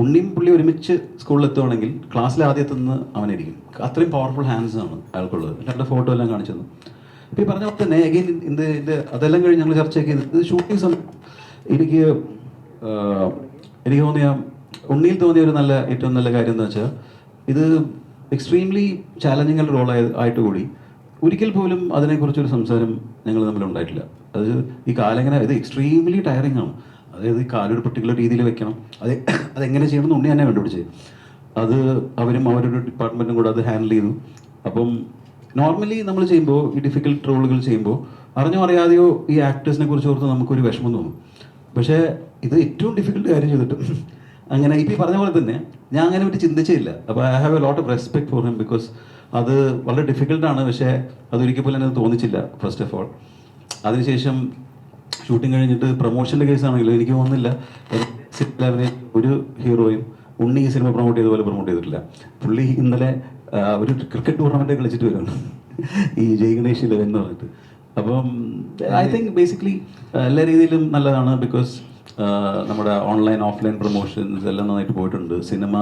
ഉണ്ണിയും പുള്ളി ഒരുമിച്ച് സ്കൂളിൽ എത്തുവാണെങ്കിൽ ക്ലാസ്സിൽ ആദ്യത്തുനിന്ന് അവനായിരിക്കും. അത്രയും പവർഫുൾ ഹാൻഡ്സ് ആണ് അയാൾക്കുള്ളത്. എൻ്റെ ഫോട്ടോ എല്ലാം കാണിച്ചു തന്നു. ഇപ്പോൾ ഈ പറഞ്ഞ പോലെ തന്നെ അഗെയിൻ ഇത് അതെല്ലാം കഴിഞ്ഞ് ഞങ്ങൾ ചർച്ചയൊക്കെ ചെയ്ത് ഇത് ഷൂട്ടിംഗ് സമയം എനിക്ക് തോന്നിയ ഉണ്ണിയിൽ തോന്നിയ ഒരു ഏറ്റവും നല്ല കാര്യം എന്ന് വെച്ചാൽ ഇത് എക്സ്ട്രീംലി ചാലഞ്ചിങ് റോൾ ആയിട്ട് കൂടി ഒരിക്കൽ പോലും അതിനെക്കുറിച്ചൊരു സംസാരം ഞങ്ങൾ തമ്മിൽ ഉണ്ടായിട്ടില്ല. അത് ഈ കാലെങ്ങനെ ഇത് എക്സ്ട്രീംലി ടയറിങ് ആണ്. അതായത് ഈ കാലൊരു പെർട്ടിക്കുലർ രീതിയിൽ വെക്കണം, അതെങ്ങനെ ചെയ്യണമെന്ന് ഉണ്ണി തന്നെ കണ്ടുപിടിച്ചത്. അത് അവരൊരു ഡിപ്പാർട്ട്മെൻറ്റും കൂടെ അത് ഹാൻഡിൽ ചെയ്തു. അപ്പം നോർമലി നമ്മൾ ചെയ്യുമ്പോൾ ഈ ഡിഫിക്കൽട്ട് റോളുകൾ ചെയ്യുമ്പോൾ അറിഞ്ഞോ അറിയാതെയോ ഈ ആക്ടേഴ്സിനെ കുറിച്ച് ഓർത്ത് നമുക്കൊരു വിഷമം തോന്നും. പക്ഷേ ഇത് ഏറ്റവും ഡിഫിക്കൽട്ട് കാര്യം ചെയ്തിട്ടും അങ്ങനെ ഇപ്പോൾ ഈ പറഞ്ഞ പോലെ തന്നെ ഞാൻ അങ്ങനെ പറ്റി ചിന്തിച്ചില്ല. അപ്പോൾ I have A lot of respect for him. Because അത് വളരെ ഡിഫിക്കൽട്ടാണ്. പക്ഷേ അതൊരിക്കൽ പോലും എനിക്ക് തോന്നിച്ചില്ല ഫസ്റ്റ് ഓഫ് ഓൾ. അതിനുശേഷം ഷൂട്ടിംഗ് കഴിഞ്ഞിട്ട് പ്രൊമോഷൻ്റെ കേസാണെങ്കിലും എനിക്ക് തോന്നുന്നില്ല സിനിമ ഒരു ഹീറോയും ഉണ്ണി ഈ സിനിമ പ്രൊമോട്ട് ചെയ്തപോലെ പ്രൊമോട്ട് ചെയ്തിട്ടില്ല. പുള്ളി ഇന്നലെ ഒരു ക്രിക്കറ്റ് ടൂർണമെൻറ്റ് കളിച്ചിട്ട് വരുന്നുണ്ട് ഈ ജയ് ഗണേഷ് 11 എന്ന് പറഞ്ഞിട്ട്. അപ്പം ഐ തിങ്ക് ബേസിക്കലി എല്ലാ രീതിയിലും നല്ലതാണ്. ബിക്കോസ് നമ്മുടെ ഓൺലൈൻ ഓഫ്ലൈൻ പ്രൊമോഷൻസ് എല്ലാം നന്നായിട്ട് പോയിട്ടുണ്ട്. സിനിമ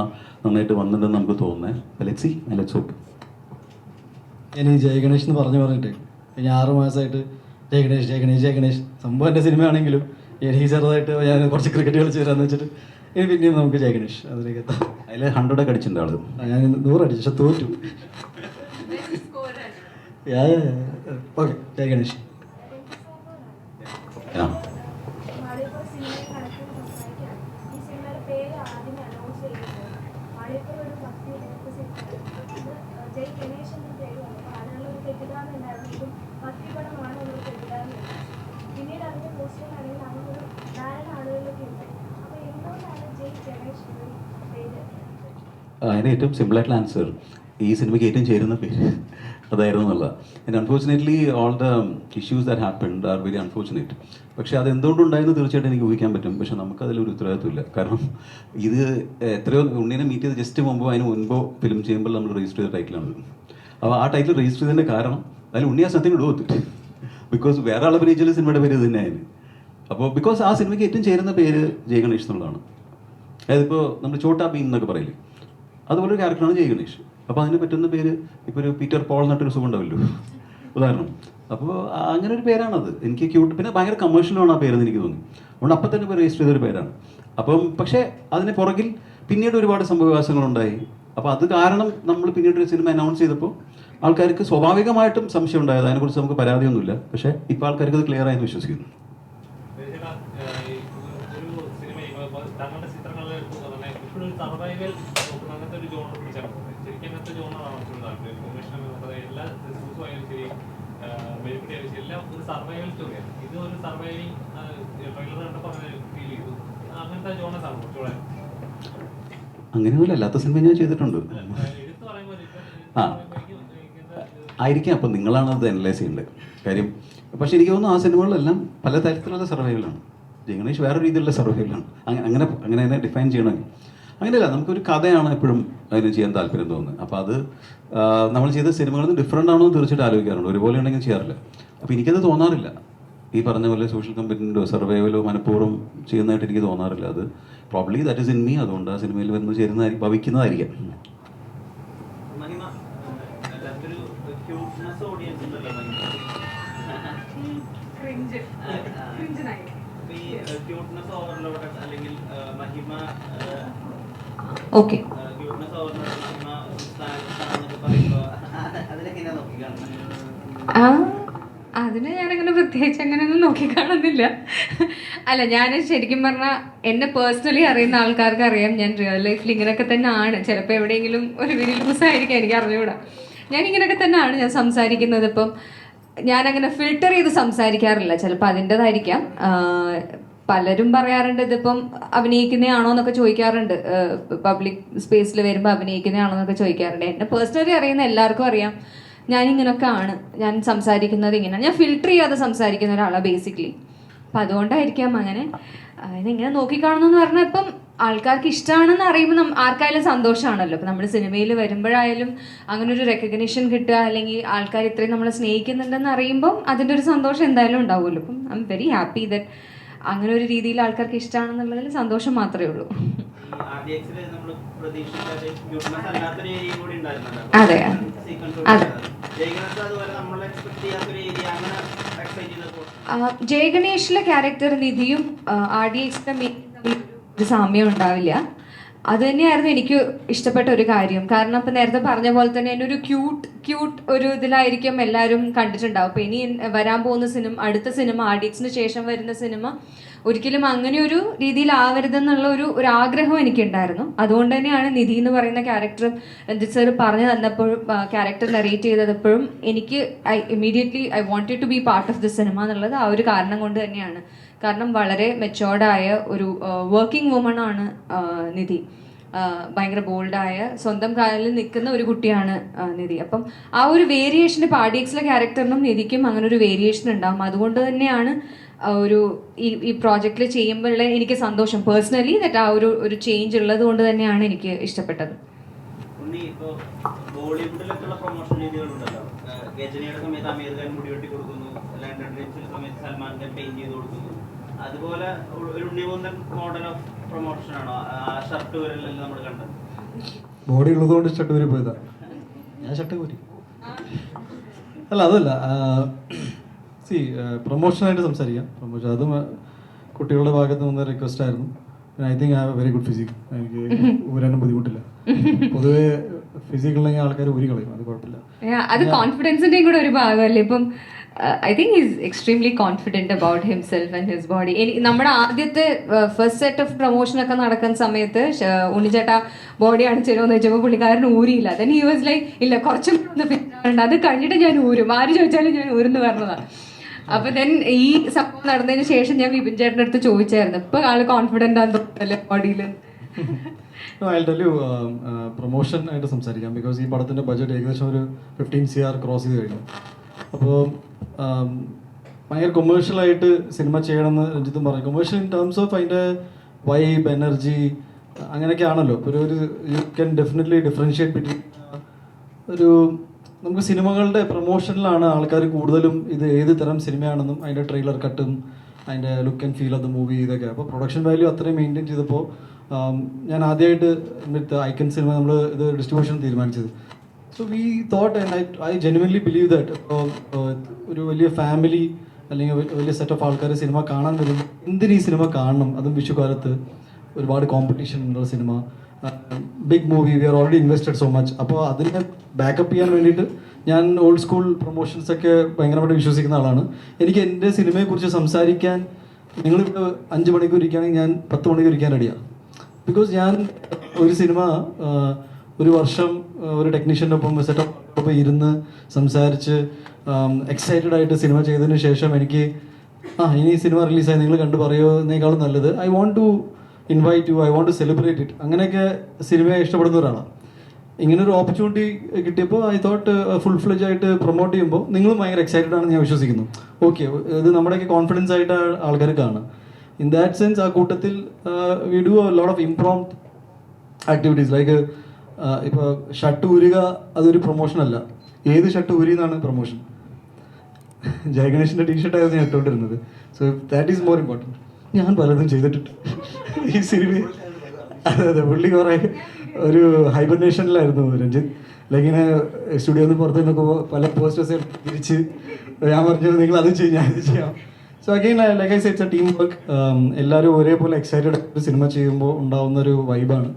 നന്നായിട്ട് വന്നിട്ടുണ്ടെന്ന് നമുക്ക് തോന്നുന്നത്. Let's hope. ഞാൻ ഈ ജയ് ഗണേഷ് എന്ന് പറഞ്ഞിട്ട് കഴിഞ്ഞ 6 മാസമായിട്ട് ജയ് ഗണേഷ് സംഭവം എൻ്റെ സിനിമയാണെങ്കിലും എനിക്ക് ചെറുതായിട്ട് ഞാൻ കുറച്ച് ക്രിക്കറ്റ് കളിച്ച് വരാമെന്ന് വെച്ചിട്ട് ഇനി പിന്നെയും നമുക്ക് ജയ് ഗണേഷ് അതിലേക്ക് എത്താം. അതിൽ 100 അടിച്ചിട്ടുണ്ട് ആള്. ഞാൻ 100 അടിച്ചു, പക്ഷെ തോറ്റു. ഓക്കെ, ജയ് ഗണേഷ്. അതിന് ഏറ്റവും സിമ്പിളായിട്ടുള്ള ആൻസർ ഈ സിനിമയ്ക്ക് ഏറ്റവും ചേരുന്ന പേര് അതായിരുന്നു എന്നുള്ളതാണ്. And unfortunately all the issues that happened are very unfortunate. പക്ഷേ അത് എന്തുകൊണ്ടുണ്ടായെന്ന് തീർച്ചയായിട്ടും എനിക്ക് ഊഹിക്കാൻ പറ്റും. പക്ഷേ നമുക്കതിലൊരു ഉത്തരവാദിത്വമില്ല. കാരണം ഇത് എത്രയോ ഉണ്ണീനെ മീറ്റ് ചെയ്ത് ജസ്റ്റ് മുമ്പോ അതിന് മുൻപോ ഫിലിം ചെയ്യുമ്പോൾ നമ്മൾ രജിസ്റ്റർ ചെയ്ത ടൈറ്റിലാണ്. അപ്പോൾ ആ ടൈറ്റിൽ രജിസ്റ്റർ ചെയ്തതിൻ്റെ കാരണം അതിൽ ഉണ്ണി ആ സത്യം ഇടുവത്തിട്ട് ബിക്കോസ് വേറെ ആൾ അഭിനയിച്ചാൽ സിനിമയുടെ പേര് ഇത് തന്നെയായിരുന്നു. അപ്പോൾ ബിക്കോസ് ആ സിനിമയ്ക്ക് ഏറ്റവും ചേരുന്ന പേര് ജയ് ഗണേഷ് എന്നുള്ളതാണ്. അതായത് ഇപ്പോൾ നമ്മൾ ചോട്ടാ ഭീം എന്നൊക്കെ പറയില്ലേ, അതുപോലെ ഒരു ക്യാരക്ടറാണ് ജയ് ഗണേഷ്. അപ്പോൾ അതിന് പറ്റുന്ന പേര് ഇപ്പോൾ ഒരു പീറ്റർ പോൾ എന്നിട്ടൊരു സുഖം ഉണ്ടാവില്ലോ ഉദാഹരണം. അപ്പോൾ അങ്ങനെ ഒരു പേരാണത്. എനിക്ക് ക്യൂട്ട്, പിന്നെ ഭയങ്കര കമേഴ്ഷ്യലാണ് ആ പേരെന്ന് എനിക്ക് തോന്നി. അതുകൊണ്ട് അപ്പം തന്നെ രജിസ്റ്റർ ചെയ്തൊരു പേരാണ്. അപ്പം പക്ഷേ അതിന് പുറകിൽ പിന്നീട് ഒരുപാട് സംഭവവികാസങ്ങളുണ്ടായി. അപ്പോൾ അത് കാരണം നമ്മൾ പിന്നീട് ഒരു സിനിമ അനൗൺസ് ചെയ്തപ്പോൾ ആൾക്കാർക്ക് സ്വാഭാവികമായിട്ടും സംശയം ഉണ്ടായത്. അതിനെക്കുറിച്ച് നമുക്ക് പരാതിയൊന്നുമില്ല. പക്ഷേ ഇപ്പോൾ ആൾക്കാർക്ക് അത് ക്ലിയർ ആയെന്ന് വിശ്വസിക്കുന്നു. അങ്ങനെയൊന്നുമില്ല, അല്ലാത്ത സിനിമ ഞാൻ ചെയ്തിട്ടുണ്ട്. ആയിരിക്കാം. അപ്പം നിങ്ങളാണ് അത് അനലൈസ് ചെയ്യേണ്ടത് കാര്യം. പക്ഷേ എനിക്ക് തോന്നുന്നു ആ സിനിമകളിലെല്ലാം പല തരത്തിലുള്ള സർവൈവലാണ്. ജയ് ഗണേഷ് വേറെ രീതിയിലുള്ള സർവൈവലാണ്. അങ്ങനെ തന്നെ ഡിഫൈൻ ചെയ്യണമെങ്കിൽ അങ്ങനെയല്ല. നമുക്കൊരു കഥയാണ് എപ്പോഴും അതിന് ചെയ്യാൻ താല്പര്യം തോന്നുന്നത്. അപ്പോൾ അത് നമ്മൾ ചെയ്ത സിനിമകളിൽ നിന്ന് ഡിഫറെൻ്റ് ആണോ എന്ന് തീർച്ചയായിട്ടും ആലോചിക്കാറുണ്ട്. ഒരുപോലെ ഉണ്ടെങ്കിൽ ചെയ്യാറില്ല. അപ്പോൾ എനിക്കത് തോന്നാറില്ല. ഈ പറഞ്ഞ പോലെ സോഷ്യൽ കമ്പനിൻ്റെയോ സർവൈവലോ മനഃപൂർവ്വം ചെയ്യുന്നതായിട്ട് എനിക്ക് തോന്നാറില്ല. അത് probably that is in me. അതുകൊണ്ട് ആ സിനിമയിൽ വന്ന് ചേരുന്നതായിരിക്കും, ഭവിക്കുന്നതായിരിക്കാം. ഓക്കെ, അതിനെ ഞാനങ്ങനെ പ്രത്യേകിച്ച് അങ്ങനെയൊന്നും നോക്കിക്കാണുന്നില്ല. അല്ല, ഞാൻ ശരിക്കും പറഞ്ഞാൽ എന്നെ പേഴ്സണലി അറിയുന്ന ആൾക്കാർക്ക് അറിയാം ഞാൻ റിയൽ ലൈഫിൽ ഇങ്ങനെയൊക്കെ തന്നെ ആണ്. ചിലപ്പോൾ എവിടെയെങ്കിലും ഒരു വെരി ലൂസായിരിക്കും, എനിക്ക് അറിഞ്ഞുകൂടാ. ഞാൻ ഇങ്ങനെയൊക്കെ തന്നെയാണ് ഞാൻ സംസാരിക്കുന്നത്. ഇപ്പം ഞാനങ്ങനെ ഫിൽട്ടർ ചെയ്ത് സംസാരിക്കാറില്ല. ചിലപ്പോൾ അതിൻ്റെതായിരിക്കാം. പലരും പറയാറുണ്ട് ഇതിപ്പം അഭിനയിക്കുന്നതാണോ എന്നൊക്കെ ചോദിക്കാറുണ്ട്, പബ്ലിക് സ്പേസിൽ വരുമ്പോൾ അഭിനയിക്കുന്നതാണോ എന്നൊക്കെ ചോദിക്കാറുണ്ട്. എന്നെ പേഴ്സണലി അറിയുന്ന എല്ലാവർക്കും അറിയാം ഞാനിങ്ങനൊക്കെ ആണ്, ഞാൻ സംസാരിക്കുന്നത് ഇങ്ങനെയാണ്, ഞാൻ ഫിൽട്ടർ ചെയ്യാതെ സംസാരിക്കുന്ന ഒരാളാണ് ബേസിക്കലി. അപ്പം അതുകൊണ്ടായിരിക്കാം അങ്ങനെ. ഇതിങ്ങനെ നോക്കിക്കാണുന്നു പറഞ്ഞാൽ ഇപ്പം ആൾക്കാർക്ക് ഇഷ്ടമാണെന്ന് അറിയുമ്പോൾ ആർക്കായാലും സന്തോഷമാണല്ലോ. ഇപ്പം നമ്മൾ സിനിമയിൽ വരുമ്പോഴായാലും അങ്ങനെ ഒരു റെക്കഗ്നിഷൻ കിട്ടുക, അല്ലെങ്കിൽ ആൾക്കാർ ഇത്രയും നമ്മളെ സ്നേഹിക്കുന്നുണ്ടെന്ന് അറിയുമ്പം അതിൻ്റെ ഒരു സന്തോഷം എന്തായാലും ഉണ്ടാവുമല്ലോ. അപ്പം I am very happy that അങ്ങനെ ഒരു രീതിയിൽ ആൾക്കാർക്ക് ഇഷ്ടമാണെന്നുള്ളതിൽ സന്തോഷം മാത്രമേ ഉള്ളൂ. അതെ അതെ. ജയഗണേഷിലെ ക്യാരക്ടർ നിധിയും RDXന്റെ ഒരു സാമ്യം ഉണ്ടാവില്ല. അത് തന്നെയായിരുന്നു എനിക്ക് ഇഷ്ടപ്പെട്ട ഒരു കാര്യം. കാരണം ഇപ്പം നേരത്തെ പറഞ്ഞ പോലെ തന്നെ എന്നെ ഒരു ക്യൂട്ട് ഒരു ഇതിലായിരിക്കും എല്ലാവരും കണ്ടിട്ടുണ്ടാവും. അപ്പം ഇനി വരാൻ പോകുന്ന അടുത്ത സിനിമ RDXന് ശേഷം വരുന്ന സിനിമ ഒരിക്കലും അങ്ങനെ ഒരു രീതിയിലാവരുതെന്നുള്ള ഒരു ആഗ്രഹം എനിക്കുണ്ടായിരുന്നു. അതുകൊണ്ട് തന്നെയാണ് നിധി എന്ന് പറയുന്ന ക്യാരക്ടർ രഞ്ജിത്ത് സാർ പറഞ്ഞു തന്നപ്പോഴും ക്യാരക്ടർ നറേറ്റ് ചെയ്തപ്പോഴും എനിക്ക് immediately I wanted to be part of the cinema എന്നുള്ളത് ആ ഒരു കാരണം കൊണ്ട് തന്നെയാണ്. കാരണം വളരെ മെച്ചോർഡായ ഒരു വർക്കിംഗ് വുമൺ ആണ് നിധി. ഭയങ്കര ബോൾഡായ സ്വന്തം കാലിൽ നിൽക്കുന്ന ഒരു കുട്ടിയാണ് നിധി. അപ്പം ആ ഒരു വേരിയേഷന് RDXലെ ക്യാരക്ടറിനും നിധിക്കും അങ്ങനെ ഒരു വേരിയേഷൻ ഉണ്ടാകും. അതുകൊണ്ട് തന്നെയാണ് ഈ പ്രോജക്റ്റിൽ ചെയ്യുമ്പോഴുള്ള എനിക്ക് സന്തോഷം പേഴ്സണലി ദറ്റ് ആ ഒരു ചേഞ്ച് ഉള്ളത് കൊണ്ട് തന്നെയാണ് എനിക്ക് ഇഷ്ടപ്പെട്ടത്. ബോളിവുഡിലൊക്കെയുള്ള പ്രൊമോഷൻ രീതികളുണ്ടല്ലോ, ഗജനിയുടെ സമയത്ത് അമീർ ഖാൻ മുടി വെട്ടി കൊടുക്കുന്നു, ലണ്ടൻ ഡ്രീംസിന്റെ സമയത്ത് സൽമാൻ ഖാൻ പെയിന്റ് ചെയ്ത് കൊടുക്കുന്നു. അതുപോലെ ഒരു ഉണ്ണിമുന്തൻ മോഡൽ ഓഫ് പ്രൊമോഷൻ ആണോ ആ ഷർട്ട് വരലെല്ലാം നമ്മൾ കണ്ടത്? ബോഡി ഉള്ളതുകൊണ്ട് ഷർട്ട് വരെ പോയതാ, ഞാൻ ഷർട്ട് പോരി അല്ല അതല്ല. പ്രൊമോഷനായിട്ട് സംസാരിക്കാം. പ്രൊമോഷൻ അതും കുട്ടികളുടെ ഭാഗത്ത് നിന്ന് റിക്വസ്റ്റ് ആയിരുന്നു. I think I have A very good physique. എനിക്ക് ഊരാനും ബുദ്ധിമുട്ടില്ല. പൊതുവെ ഫിസിക് ഉണ്ടെങ്കിൽ ആൾക്കാർ ഊരി കളയും, അത് കുഴപ്പമില്ല. അത് കോൺഫിഡൻസിന്റെയും കൂടെ ഒരു ഭാഗമല്ലേ. ഇപ്പം I think is extremely confident about himself and his body. നമ്മുടെ ആദ്യത്തെ ഫസ്റ്റ് സെറ്റ് ഓഫ് പ്രൊമോഷനൊക്കെ നടക്കുന്ന സമയത്ത് ഉണ്ണിച്ചേട്ടാ ബോഡി അണിച്ചേരുമെന്ന് വെച്ചപ്പോൾ പുള്ളിക്കാരൻ ഊരിയില്ല. ദെൻ ഹി വാസ് ലൈക്ക് ഇല്ല കുറച്ചും കൂടെ ഫിറ്റ് ആവുന്നുണ്ട്, അത് കഴിഞ്ഞിട്ട് ഞാൻ ഊരും, ആര് ചോദിച്ചാലും ഞാൻ ഊരെന്ന് പറഞ്ഞതാണ്. അപ്പൊ ദെൻ ഈ സംഭവം നടന്നതിന് ശേഷം ഞാൻ വിപിൻ ചേട്ടൻ്റെ അടുത്ത് ചോദിച്ചായിരുന്നു, ഇപ്പൊ ആള് കോൺഫിഡന്റ് ആണെന്ന് തോന്നുന്നല്ലേ ബോഡിയിൽ? പ്രൊമോഷൻ ആയിട്ട് സംസാരിക്കാം. ബിക്കോസ് ഈ പടത്തിന്റെ ബഡ്ജറ്റ് ഏകദേശം ഒരു 15 CR ക്രോസ് ചെയ്ത് കഴിഞ്ഞു. അപ്പോൾ ഭയങ്കര കൊമേഴ്ഷ്യലായിട്ട് സിനിമ ചെയ്യണമെന്ന് രഞ്ജിത്തും പറഞ്ഞു. കൊമേഴ്ഷ്യൽ ഇൻ ടേംസ് ഓഫ് അതിൻ്റെ വൈബ്, എനർജി, അങ്ങനെയൊക്കെ ആണല്ലോ. ഇപ്പോൾ ഒരു you can definitely differentiate between ഒരു നമുക്ക് സിനിമകളുടെ പ്രൊമോഷനിലാണ് ആൾക്കാർ കൂടുതലും ഇത് ഏത് തരം സിനിമയാണെന്നും അതിൻ്റെ ട്രെയിലർ കട്ടും അതിൻ്റെ look and feel of the movie ഇതൊക്കെ. അപ്പോൾ പ്രൊഡക്ഷൻ വാല്യൂ അത്രയും മെയിൻറ്റെയിൻ ചെയ്തപ്പോൾ ഞാൻ ആദ്യമായിട്ട് വിത്ത് ഐക്കൺ സിനിമ നമ്മൾ ഇത് ഡിസ്ട്രിബ്യൂഷൻ തീരുമാനിച്ചത്. So we thought and I genuinely believe that ഒരു വലിയ ഫാമിലി അല്ലെങ്കിൽ വലിയ സെറ്റ് ഓഫ് ആൾക്കാർ സിനിമ കാണാൻ വരും. എന്തിന് ഈ സിനിമ കാണണം? അതും വിഷുകാലത്ത് ഒരുപാട് കോമ്പറ്റീഷൻ ഉള്ള cinema, big movie, we are already invested so much. അപ്പോൾ അതിനെ ബാക്കപ്പ് ചെയ്യാൻ വേണ്ടിയിട്ട് ഞാൻ ഓൾഡ് സ്കൂൾ പ്രൊമോഷൻസ് ഒക്കെ ഭയങ്കരമായിട്ട് വിശ്വസിക്കുന്ന ആളാണ്. എനിക്ക് എൻ്റെ സിനിമയെക്കുറിച്ച് സംസാരിക്കാൻ നിങ്ങളിപ്പോൾ 5 മണിക്കൂർ ഇരിക്കുകയാണെങ്കിൽ ഞാൻ 10 മണിക്കൂർ ഇരിക്കാൻ റെഡിയാണ്. ബിക്കോസ് ഞാൻ ഒരു സിനിമ ഒരു വർഷം ഒരു ടെക്നീഷ്യൻ്റെ ഒപ്പം സെറ്റപ്പ് ഇരുന്ന് സംസാരിച്ച് എക്സൈറ്റഡ് ആയിട്ട് സിനിമ ചെയ്തതിന് ശേഷം എനിക്ക് ഇനി സിനിമ റിലീസായി നിങ്ങൾ കണ്ടു പറയുന്നതിനേക്കാളും നല്ലത് I want to invite you, I want to celebrate it. അങ്ങനെയൊക്കെ സിനിമയെ ഇഷ്ടപ്പെടുന്ന ഒരാളാണ്. ഇങ്ങനൊരു ഓപ്പർച്യൂണിറ്റി കിട്ടിയപ്പോൾ ഐ തോട്ട് ഫുൾ ഫ്ലെജ് ആയിട്ട് പ്രൊമോട്ട് ചെയ്യുമ്പോൾ നിങ്ങളും ഭയങ്കര എക്സൈറ്റഡ് ആണെന്ന് ഞാൻ വിശ്വസിക്കുന്നു. ഓക്കെ, ഇത് നമ്മുടെയൊക്കെ കോൺഫിഡൻസ് ആയിട്ട് ആൾക്കാർ കാണുക. ഇൻ ദാറ്റ് സെൻസ് ആ കൂട്ടത്തിൽ we do a lot of impromptu activities like ഇപ്പോൾ ഷർട്ട് ഊരുക അതൊരു പ്രൊമോഷൻ അല്ല. ഏത് ഷർട്ട് ഊരി എന്നാണ് പ്രൊമോഷൻ. ജയഗണേഷിൻ്റെ ടീഷർട്ടായിരുന്നു ഞാൻ ഇട്ടുകൊണ്ടിരുന്നത്. So that is more important. ഞാൻ പലതും ചെയ്തിട്ടുണ്ട് ഈ സിനിമ. അതെ, പുള്ളി കുറേ ഒരു ഹൈബർനേഷനിലായിരുന്നു രഞ്ജിത്ത്. ഇങ്ങനെ സ്റ്റുഡിയോയിൽ നിന്ന് പുറത്ത് നിന്നൊക്കെ പല പോസ്റ്റേഴ്സ് തിരിച്ച് ഞാൻ പറഞ്ഞു നിങ്ങൾ അത് ചെയ്യും, ഞാൻ ഇത് ചെയ്യാം. So again like I say it's A team work. എല്ലാവരും ഒരേപോലെ എക്സൈറ്റഡ് ഒരു സിനിമ ചെയ്യുമ്പോൾ ഉണ്ടാവുന്നൊരു വൈബാണ്.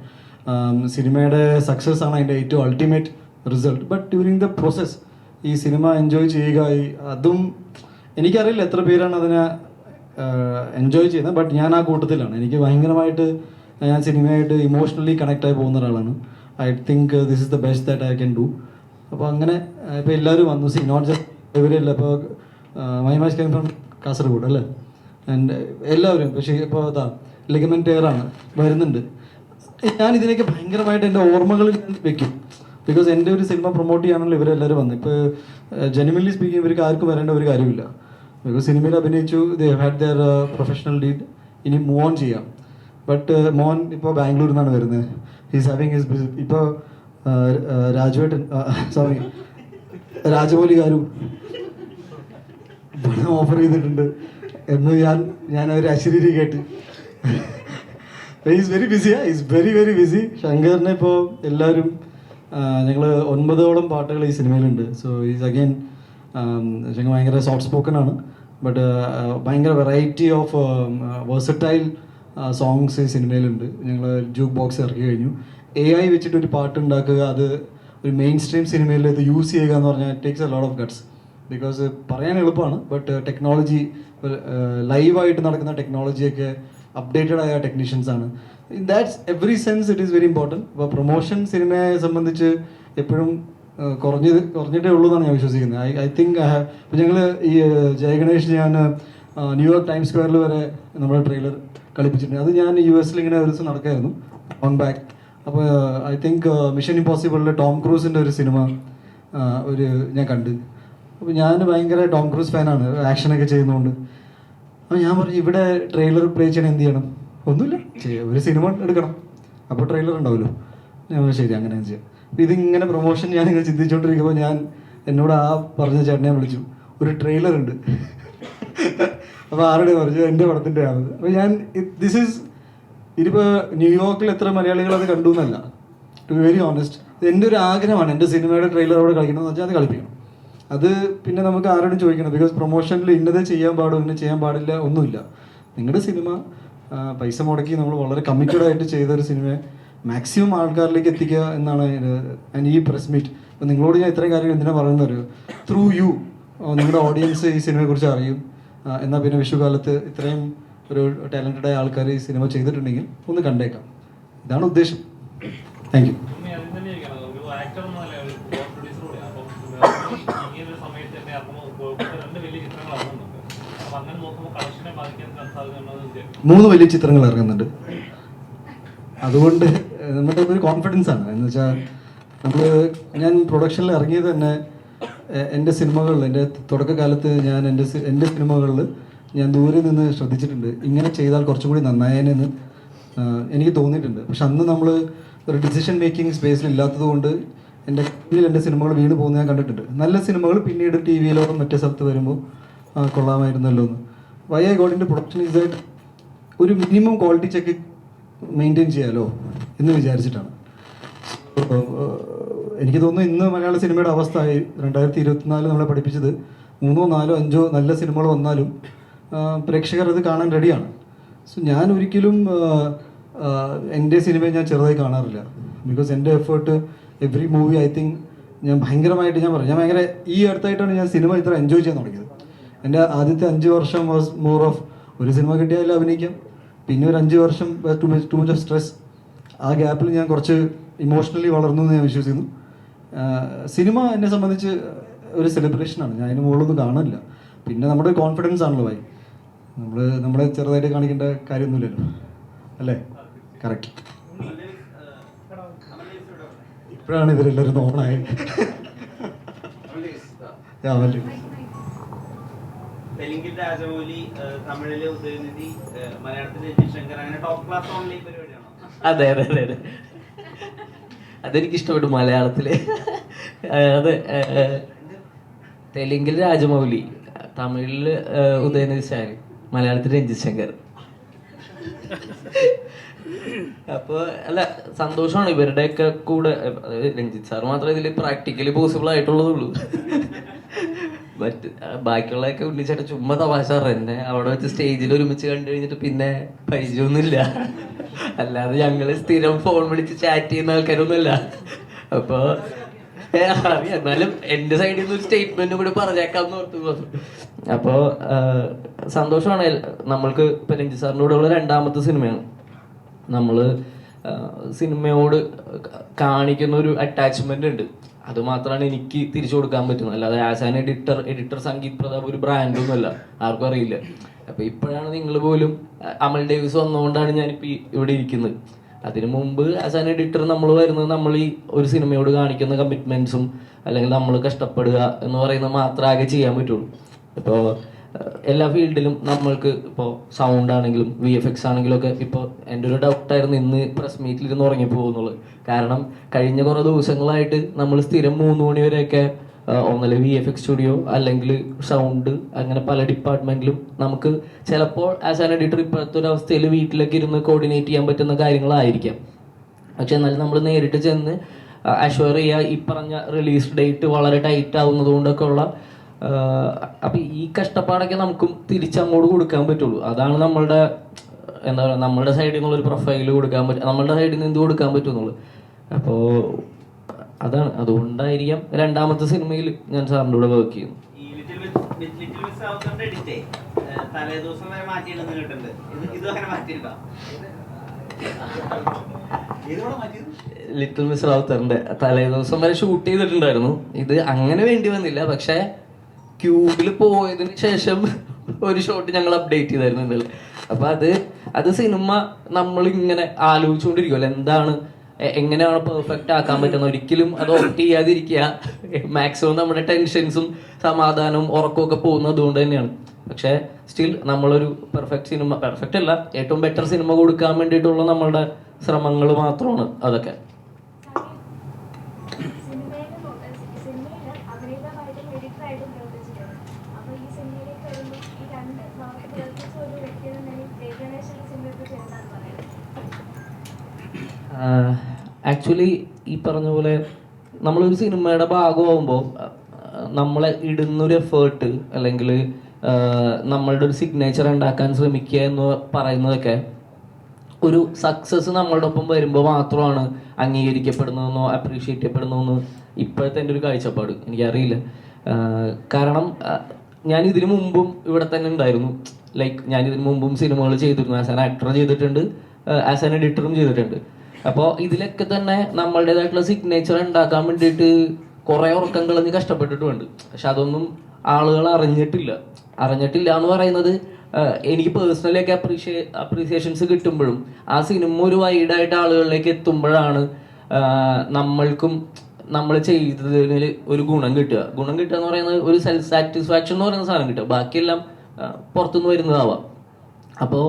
സിനിമയുടെ സക്സസ് ആണ് അതിൻ്റെ ഏറ്റവും ultimate result. But during the process ഈ സിനിമ എൻജോയ് ചെയ്യുക, അതും എനിക്കറിയില്ല എത്ര പേരാണ് അതിനെ എൻജോയ് ചെയ്യുന്നത്. ബട്ട് ഞാൻ ആ കൂട്ടത്തിലാണ്. എനിക്ക് ഭയങ്കരമായിട്ട് ഞാൻ സിനിമയായിട്ട് ഇമോഷണലി കണക്റ്റായി പോകുന്ന ഒരാളാണ്. I think this is the best that I can do. അപ്പോൾ അങ്ങനെ ഇപ്പോൾ എല്ലാവരും വന്നു. നോട്ട് ജസ്റ്റ് ഇവരെയല്ല, ഇപ്പോൾ മൈമാസ് കൈം ഫ്രം കാസർഗോഡ് അല്ലേ, ആൻഡ് എല്ലാവരും പക്ഷേ ഇപ്പോൾ അതാ ലിഗമെന്റ് ടയറാണ് വരുന്നുണ്ട്. ഞാൻ ഇതിനൊക്കെ ഭയങ്കരമായിട്ട് എൻ്റെ ഓർമ്മകളിൽ വെക്കും. ബിക്കോസ് എൻ്റെ ഒരു സിനിമ പ്രൊമോട്ട് ചെയ്യാണല്ലോ ഇവരെല്ലാവരും വന്നത്. ഇപ്പോൾ ജെനുവൻലി സ്പീക്കിംഗ് ഇവർക്ക് ആർക്കും വരേണ്ട ഒരു കാര്യമില്ല. ബിക്കോസ് സിനിമയിൽ അഭിനയിച്ചു, they had their professional lead, ഇനി മൂവ് ഓൺ ചെയ്യാം. ബട്ട് മോൻ ഇപ്പോൾ ബാംഗ്ലൂരിൽ നിന്നാണ് വരുന്നത്. ഹീസ് ഹാവിങ് ഹിസ് ഇപ്പോൾ രാജുവേട്ടൻ സോറി രാജമൗലി ഗാരു പണം ഓഫർ ചെയ്തിട്ടുണ്ട് എന്ന് ഞാൻ ഒരു അശരീരി കേട്ട്. ഈസ് വെരി ബിസിയാ, ഈസ് വെരി വെരി ബിസി. ശങ്കറിനെ ഇപ്പോൾ എല്ലാവരും ഞങ്ങൾ 9ഓളം പാട്ടുകൾ ഈ സിനിമയിലുണ്ട്. സോ ഈസ് അഗെയിൻ ശങ്കർ ഭയങ്കര സോഫ്റ്റ് സ്പോക്കൺ ആണ്. ബട്ട് ഭയങ്കര വെറൈറ്റി ഓഫ് വേഴ്സറ്റൈൽ സോങ്സ് ഈ സിനിമയിലുണ്ട്. ഞങ്ങൾ ജൂക്ക് ബോക്സ് ഇറക്കി കഴിഞ്ഞു. AI വെച്ചിട്ട് ഒരു പാട്ട് ഉണ്ടാക്കുക, അത് ഒരു മെയിൻ സ്ട്രീം സിനിമയിൽ ഇത് യൂസ് ചെയ്യുക എന്ന് പറഞ്ഞാൽ it takes A lot of guts. Because പറയാൻ എളുപ്പമാണ്, ബട്ട് ടെക്നോളജി ലൈവായിട്ട് നടക്കുന്ന ടെക്നോളജിയൊക്കെ അപ്ഡേറ്റഡ് ആയ ടെക്നീഷ്യൻസ് ആണ്. In that's every sense it is very important. അപ്പോൾ പ്രൊമോഷൻ സിനിമയെ സംബന്ധിച്ച് എപ്പോഴും കുറഞ്ഞിട്ടേ ഉള്ളൂ എന്നാണ് ഞാൻ വിശ്വസിക്കുന്നത്. ഐ തിങ്ക് ഇപ്പോൾ ഞങ്ങൾ ഈ ജയഗണേഷ് ഞാൻ ന്യൂയോർക്ക് ടൈംസ് സ്ക്വയറിൽ വരെ നമ്മുടെ ട്രെയിലർ കളിപ്പിച്ചിട്ടുണ്ട്. അത് ഞാൻ US ഇങ്ങനെ ഒരു ദിവസം നടക്കായിരുന്നു ഓൺ ബാക്ക്. അപ്പോൾ ഐ തിങ്ക് മിഷൻ ഇമ്പോസിബിളിലെ ടോം ക്രൂസിൻ്റെ ഒരു സിനിമ ഞാൻ കണ്ട്. അപ്പോൾ ഞാൻ ഭയങ്കര ടോം ക്രൂസ് ഫാനാണ്, ആക്ഷനൊക്കെ ചെയ്യുന്നതുകൊണ്ട്. അപ്പോൾ ഞാൻ പറഞ്ഞു ഇവിടെ ട്രെയിലർ പ്ലേ ചെയ്യണം, എന്ത് ചെയ്യണം? ഒന്നുമില്ല, ഒരു സിനിമ എടുക്കണം, അപ്പോൾ ട്രെയിലർ ഉണ്ടാവുമല്ലോ. ഞാൻ പറഞ്ഞു ശരി അങ്ങനെ ചെയ്യാം. അപ്പോൾ ഇതിങ്ങനെ പ്രൊമോഷൻ ഞാനിങ്ങനെ ചിന്തിച്ചുകൊണ്ടിരിക്കുമ്പോൾ എന്നോട് പറഞ്ഞ ചേട്ടനെ വിളിച്ചു, ഒരു ട്രെയിലർ ഉണ്ട്. അപ്പോൾ ആരുടെ പറഞ്ഞു എൻ്റെ പടത്തിൻ്റെ ആവുന്നത്. അപ്പോൾ ദിസ് ഈസ് ഇതിപ്പോൾ ന്യൂയോർക്കിൽ എത്ര മലയാളികൾ അത് കണ്ടു എന്നല്ല, ടു ബി വെരി ഓണസ്റ്റ്. എൻ്റെ ഒരു ആഗ്രഹമാണ് എൻ്റെ സിനിമയുടെ ട്രെയിലർ അവിടെ കളിക്കണമെന്ന് വെച്ചാൽ അത് കളിപ്പിക്കണം. അത് പിന്നെ നമുക്ക് ആരോടും ചോദിക്കണം. ബിക്കോസ് പ്രൊമോഷനിൽ ഇന്നത് ചെയ്യാൻ പാടും ഇന്നത് ചെയ്യാൻ പാടില്ല ഒന്നുമില്ല. നിങ്ങളുടെ സിനിമ പൈസ മുടക്കി നമ്മൾ വളരെ കമ്മിറ്റഡ് ആയിട്ട് ചെയ്തൊരു സിനിമയെ മാക്സിമം ആൾക്കാരിലേക്ക് എത്തിക്കുക എന്നാണ് ഈ പ്രസ് മീറ്റ്. അപ്പോൾ നിങ്ങളോട് ഞാൻ ഇത്രയും കാര്യങ്ങൾ എന്തിനാണ് പറയുന്നത്? ത്രൂ യു നിങ്ങളുടെ ഓഡിയൻസ് ഈ സിനിമയെക്കുറിച്ച് അറിയും. എന്നാൽ പിന്നെ വിഷുകാലത്ത് ഇത്രയും ഒരു ടാലൻറ്റഡ് ആയ ആൾക്കാർ ഈ സിനിമ ചെയ്തിട്ടുണ്ടെങ്കിൽ ഒന്ന് കണ്ടേക്കാം. ഇതാണ് ഉദ്ദേശം. Thank you. മൂന്ന് വലിയ ചിത്രങ്ങൾ ഇറങ്ങുന്നുണ്ട്. അതുകൊണ്ട് നമ്മുടെ ഒരു കോൺഫിഡൻസ് ആണ്. എന്ന് വെച്ചാൽ ഞാൻ പ്രൊഡക്ഷനിൽ ഇറങ്ങിയത് തന്നെ എൻ്റെ സിനിമകളിൽ, എൻ്റെ തുടക്കകാലത്ത് ഞാൻ എൻ്റെ സിനിമകളിൽ ഞാൻ ദൂരെ നിന്ന് ശ്രദ്ധിച്ചിട്ടുണ്ട്, ഇങ്ങനെ ചെയ്താൽ കുറച്ചും കൂടി നന്നായേനെന്ന് എനിക്ക് തോന്നിയിട്ടുണ്ട്. പക്ഷെ അന്ന് നമ്മൾ ഒരു ഡിസിഷൻ മേക്കിംഗ് സ്പേസിൽ ഇല്ലാത്തത് കൊണ്ട് എൻ്റെ സിനിമകൾ വീണ് പോകുന്നത് ഞാൻ കണ്ടിട്ടുണ്ട്. നല്ല സിനിമകൾ പിന്നീട് TV-യിലോ മറ്റേ സ്ഥലത്ത് വരുമ്പോൾ കൊള്ളാമായിരുന്നല്ലോ എന്ന്. Why I got into production is that ഒരു മിനിമം ക്വാളിറ്റി ചെക്ക് മെയിൻറ്റെയിൻ ചെയ്യാലോ എന്ന് വിചാരിച്ചിട്ടാണ്. എനിക്ക് തോന്നുന്നു ഇന്ന് മലയാള സിനിമയുടെ അവസ്ഥ 2024 നമ്മളെ പഠിപ്പിച്ചത് 3, 4, 5 നല്ല സിനിമകൾ വന്നാലും പ്രേക്ഷകർ അത് കാണാൻ റെഡിയാണ്. സോ ഞാൻ ഒരിക്കലും എൻ്റെ സിനിമയെ ഞാൻ ചെറുതായി കാണാറില്ല. ബിക്കോസ് എൻ്റെ effort every movie I think ഞാൻ ഭയങ്കരമായിട്ട് ഞാൻ ഭയങ്കര ഈ അടുത്തായിട്ടാണ് ഞാൻ സിനിമ ഇത്ര എൻജോയ് ചെയ്യാൻ തുടങ്ങിയത്. എൻ്റെ ആദ്യത്തെ 5 വർഷം വാസ് മോർ ഓഫ് ഒരു സിനിമ കിട്ടിയാൽ അഭിനയിക്കാം, പിന്നെ ഒരു 5 വർഷം ടു മച്ച് ഓഫ് സ്ട്രെസ്. ആ ഗ്യാപ്പിൽ ഞാൻ കുറച്ച് ഇമോഷണലി വളർന്നു എന്ന് ഞാൻ വിശ്വസിക്കുന്നു. സിനിമ എന്നെ സംബന്ധിച്ച് ഒരു സെലിബ്രേഷനാണ്. ഞാൻ അതിന് മുകളിലൊന്നും കാണില്ല. പിന്നെ നമ്മുടെ കോൺഫിഡൻസ് ആണല്ലോ ഭായി, നമ്മളെ ചെറുതായിട്ട് കാണിക്കേണ്ട കാര്യമൊന്നുമില്ലല്ലോ, അല്ലേ? കറക്റ്റ്. ഇപ്പോഴാണ് ഇവരെല്ലാവരും ഓണായത്. തെലുങ്കിൽ രാജമൗലി, തമിഴിലെ ഉദയനിധി, മലയാളത്തിൽ രഞ്ജിത് ശങ്കർ, അങ്ങനെ ടോപ്പ് ക്ലാസ് ഓൺലൈൻ പരിപാടിയാണോ? അതെ അതെ അതെ അതെ, അതെനിക്ക് ഇഷ്ടപ്പെട്ടു. മലയാളത്തില് അതെ, തെലുങ്കിൽ രാജമൗലി, തമിഴില് ഉദയനിധി സ്റ്റാലിൻ, മലയാളത്തിൽ രഞ്ജിത് ശങ്കർ. അപ്പോൾ അല്ല, സന്തോഷമാണ് ഇവരുടെയൊക്കെ കൂടെ. രഞ്ജിത്ത് സാർ മാത്രമേ ഇതിൽ പ്രാക്ടിക്കലി പോസിബിൾ ആയിട്ടുള്ളതുള്ളൂ. ബാക്കിയുള്ളതൊക്കെ ഉണ്ണിച്ചേട്ടൻ ചുമ്മാ തമാശ എന്നെ അവിടെ വെച്ച് സ്റ്റേജിൽ ഒരുമിച്ച് കണ്ടു കഴിഞ്ഞിട്ട് പിന്നെ പരിചയമൊന്നുമില്ല. അല്ലാതെ ഞങ്ങള് സ്ഥിരം ഫോൺ വിളിച്ച് ചാറ്റ് ചെയ്യുന്ന ആൾക്കാരൊന്നുമല്ല. അപ്പോൾ എന്നാലും എൻ്റെ സൈഡിൽ നിന്ന് ഒരു സ്റ്റേറ്റ്മെന്റ് കൂടി പറഞ്ഞേക്കാന്ന് ഓർത്തു. അപ്പോൾ സന്തോഷമാണ്. നമ്മൾക്ക് ഇപ്പം രഞ്ജിത്ത് സാറിൻ്റെ കൂടെയുള്ള 2ാമത്തെ സിനിമയാണ്. നമ്മൾ സിനിമയോട് കാണിക്കുന്ന ഒരു അറ്റാച്ച്മെന്റ് ഉണ്ട്, അത് മാത്രമാണ് എനിക്ക് തിരിച്ചു കൊടുക്കാൻ പറ്റുന്നത്. അല്ലാതെ as an editor Sangeeth Prathap ഒരു ബ്രാൻഡൊന്നുമല്ല, ആർക്കും അറിയില്ല. അപ്പോൾ ഇപ്പോഴാണ് നിങ്ങൾ പോലും അമൽ ഡേവിസ് വന്നുകൊണ്ടാണ് ഞാനിപ്പോൾ ഇവിടെ ഇരിക്കുന്നത്. അതിനു മുമ്പ് ആസ് ആൻ എഡിറ്റർ നമ്മൾ വരുന്നത് നമ്മൾ ഈ ഒരു സിനിമയോട് കാണിക്കുന്ന കമ്മിറ്റ്മെൻറ്റ്സും അല്ലെങ്കിൽ നമ്മൾ കഷ്ടപ്പെടുക എന്ന് പറയുന്നത് മാത്രമേ ചെയ്യാൻ പറ്റുള്ളൂ. ഇപ്പോൾ എല്ലാ ഫീൽഡിലും നമ്മൾക്ക് ഇപ്പോൾ സൗണ്ട് ആണെങ്കിലും VFX ആണെങ്കിലും ഒക്കെ ഇപ്പോൾ എൻ്റെ ഒരു ഡൗട്ടായിരുന്നു ഇന്ന് പ്രസ് മീറ്റിൽ ഇരുന്ന് ഉറങ്ങിപ്പോകുന്നുള്ളത്. കാരണം കഴിഞ്ഞ കുറേ ദിവസങ്ങളായിട്ട് നമ്മൾ സ്ഥിരം 3 മണി വരെയൊക്കെ ഒന്നല്ല VFX സ്റ്റുഡിയോ അല്ലെങ്കിൽ സൗണ്ട് അങ്ങനെ പല ഡിപ്പാർട്ട്മെന്റിലും നമുക്ക് ചിലപ്പോൾ ആസ് ആൻ എഡിറ്റർ ഇപ്പോഴത്തെ ഒരു അവസ്ഥയിൽ വീട്ടിലൊക്കെ ഇരുന്ന് കോർഡിനേറ്റ് ചെയ്യാൻ പറ്റുന്ന കാര്യങ്ങളായിരിക്കാം. പക്ഷെ എന്നാലും നമ്മൾ നേരിട്ട് ചെന്ന് അഷ്വർ ചെയ്യുക, ഈ പറഞ്ഞ റിലീസ് ഡേറ്റ് വളരെ ടൈറ്റ് ആവുന്നത് കൊണ്ടൊക്കെ ഉള്ള അപ്പം ഈ കഷ്ടപ്പാടൊക്കെ നമുക്കും തിരിച്ചങ്ങോട്ട് കൊടുക്കാൻ പറ്റുള്ളൂ. അതാണ് നമ്മളുടെ എന്താ പറയുക, നമ്മളുടെ സൈഡിൽ നിന്നുള്ളൊരു പ്രൊഫൈൽ കൊടുക്കാൻ പറ്റും, നമ്മളുടെ സൈഡിൽ നിന്ന് എന്ത് കൊടുക്കാൻ പറ്റുന്നുള്ളൂ. അപ്പോൾ അതാണ്, അതുകൊണ്ടായിരിക്കാം രണ്ടാമത്തെ സിനിമയിൽ ഞാൻ സാറിൻ്റെ കൂടെ വർക്ക് ചെയ്യുന്നു. ഈ ലിറ്റിൽ മിസ് റാവുത്തറിന്റെ എഡിറ്റേ തലേദിവസം വരെ മാറ്റിയിടുന്ന കേട്ടിട്ടുണ്ട്. ഇത് അങ്ങനെ മാറ്റിയിട്ടുണ്ടോ? ലിറ്റിൽ മിസ് റാവുത്തറിന്റെ തലേദിവസം വരെ ഷൂട്ട് ചെയ്തിട്ടുണ്ടായിരുന്നു. ഇത് അങ്ങനെ വേണ്ടി വന്നില്ല, പക്ഷെ ക്യൂബിൽ പോയതിന് ശേഷം ഒരു ഷോട്ട് ഞങ്ങൾ അപ്ഡേറ്റ് ചെയ്തായിരുന്നു ഇന്നലെ. അപ്പൊ അത് സിനിമ നമ്മളിങ്ങനെ ആലോചിച്ചുകൊണ്ടിരിക്കുമല്ലോ, എന്താണ് എങ്ങനെയാണ് പെർഫെക്റ്റ് ആക്കാൻ പറ്റുന്നത്. ഒരിക്കലും അത് ഓപ്റ്റ് ചെയ്യാതിരിക്കുക. മാക്സിമം നമ്മുടെ ടെൻഷൻസും സമാധാനവും ഉറക്കമൊക്കെ പോകുന്നത് അതുകൊണ്ട് തന്നെയാണ്. പക്ഷേ സ്റ്റിൽ നമ്മളൊരു പെർഫെക്റ്റ് അല്ല, ഏറ്റവും ബെറ്റർ സിനിമ കൊടുക്കാൻ വേണ്ടിയിട്ടുള്ള നമ്മളുടെ ശ്രമങ്ങൾ മാത്രമാണ് അതൊക്കെ. ആക്ച്വലി ഈ പറഞ്ഞ പോലെ നമ്മളൊരു സിനിമയുടെ ഭാഗമാകുമ്പോൾ നമ്മളെ ഇടുന്നൊരു എഫേർട്ട് അല്ലെങ്കിൽ നമ്മളുടെ ഒരു സിഗ്നേച്ചർ ഉണ്ടാക്കാൻ ശ്രമിക്കുക എന്ന് പറയുന്നതൊക്കെ ഒരു സക്സസ് നമ്മളുടെ ഒപ്പം വരുമ്പോൾ മാത്രമാണ് അംഗീകരിക്കപ്പെടുന്നതെന്നോ അപ്രീഷിയേറ്റ് ചെയ്യപ്പെടുന്നതെന്നോ ഇപ്പോഴത്തെ എൻ്റെ ഒരു കാഴ്ചപ്പാട്. എനിക്കറിയില്ല. കാരണം ഞാൻ ഇതിനു മുമ്പും ഇവിടെ തന്നെ ഉണ്ടായിരുന്നു. ലൈക്ക് ഞാൻ ഇതിനു മുമ്പും സിനിമകൾ ചെയ്തിരുന്നു. ആസ് ആൻ ആക്ടർ ചെയ്തിട്ടുണ്ട്, ആസ് ആൻ എഡിറ്ററും ചെയ്തിട്ടുണ്ട്. അപ്പോൾ ഇതിലൊക്കെ തന്നെ നമ്മളുടേതായിട്ടുള്ള സിഗ്നേച്ചർ ഉണ്ടാക്കാൻ വേണ്ടിയിട്ട് കുറേ ഉറക്കം കളഞ്ഞ് കഷ്ടപ്പെട്ടിട്ടുമുണ്ട്. പക്ഷെ അതൊന്നും ആളുകൾ അറിഞ്ഞിട്ടില്ല എന്ന് പറയുന്നത് എനിക്ക് പേഴ്സണലി ഒക്കെ അപ്രീസിയേഷൻസ് കിട്ടുമ്പോഴും ആ സിനിമ ഒരു വൈഡായിട്ട് ആളുകളിലേക്ക് എത്തുമ്പോഴാണ് നമ്മൾക്കും നമ്മൾ ചെയ്തതിന് ഒരു ഗുണം കിട്ടുക എന്ന് പറയുന്നത് ഒരു സെൽഫ് സാറ്റിസ്ഫാക്ഷൻ എന്ന് പറയുന്ന സാധനം കിട്ടുക. ബാക്കിയെല്ലാം പുറത്തുനിന്ന് വരുന്നതാവാം. അപ്പോൾ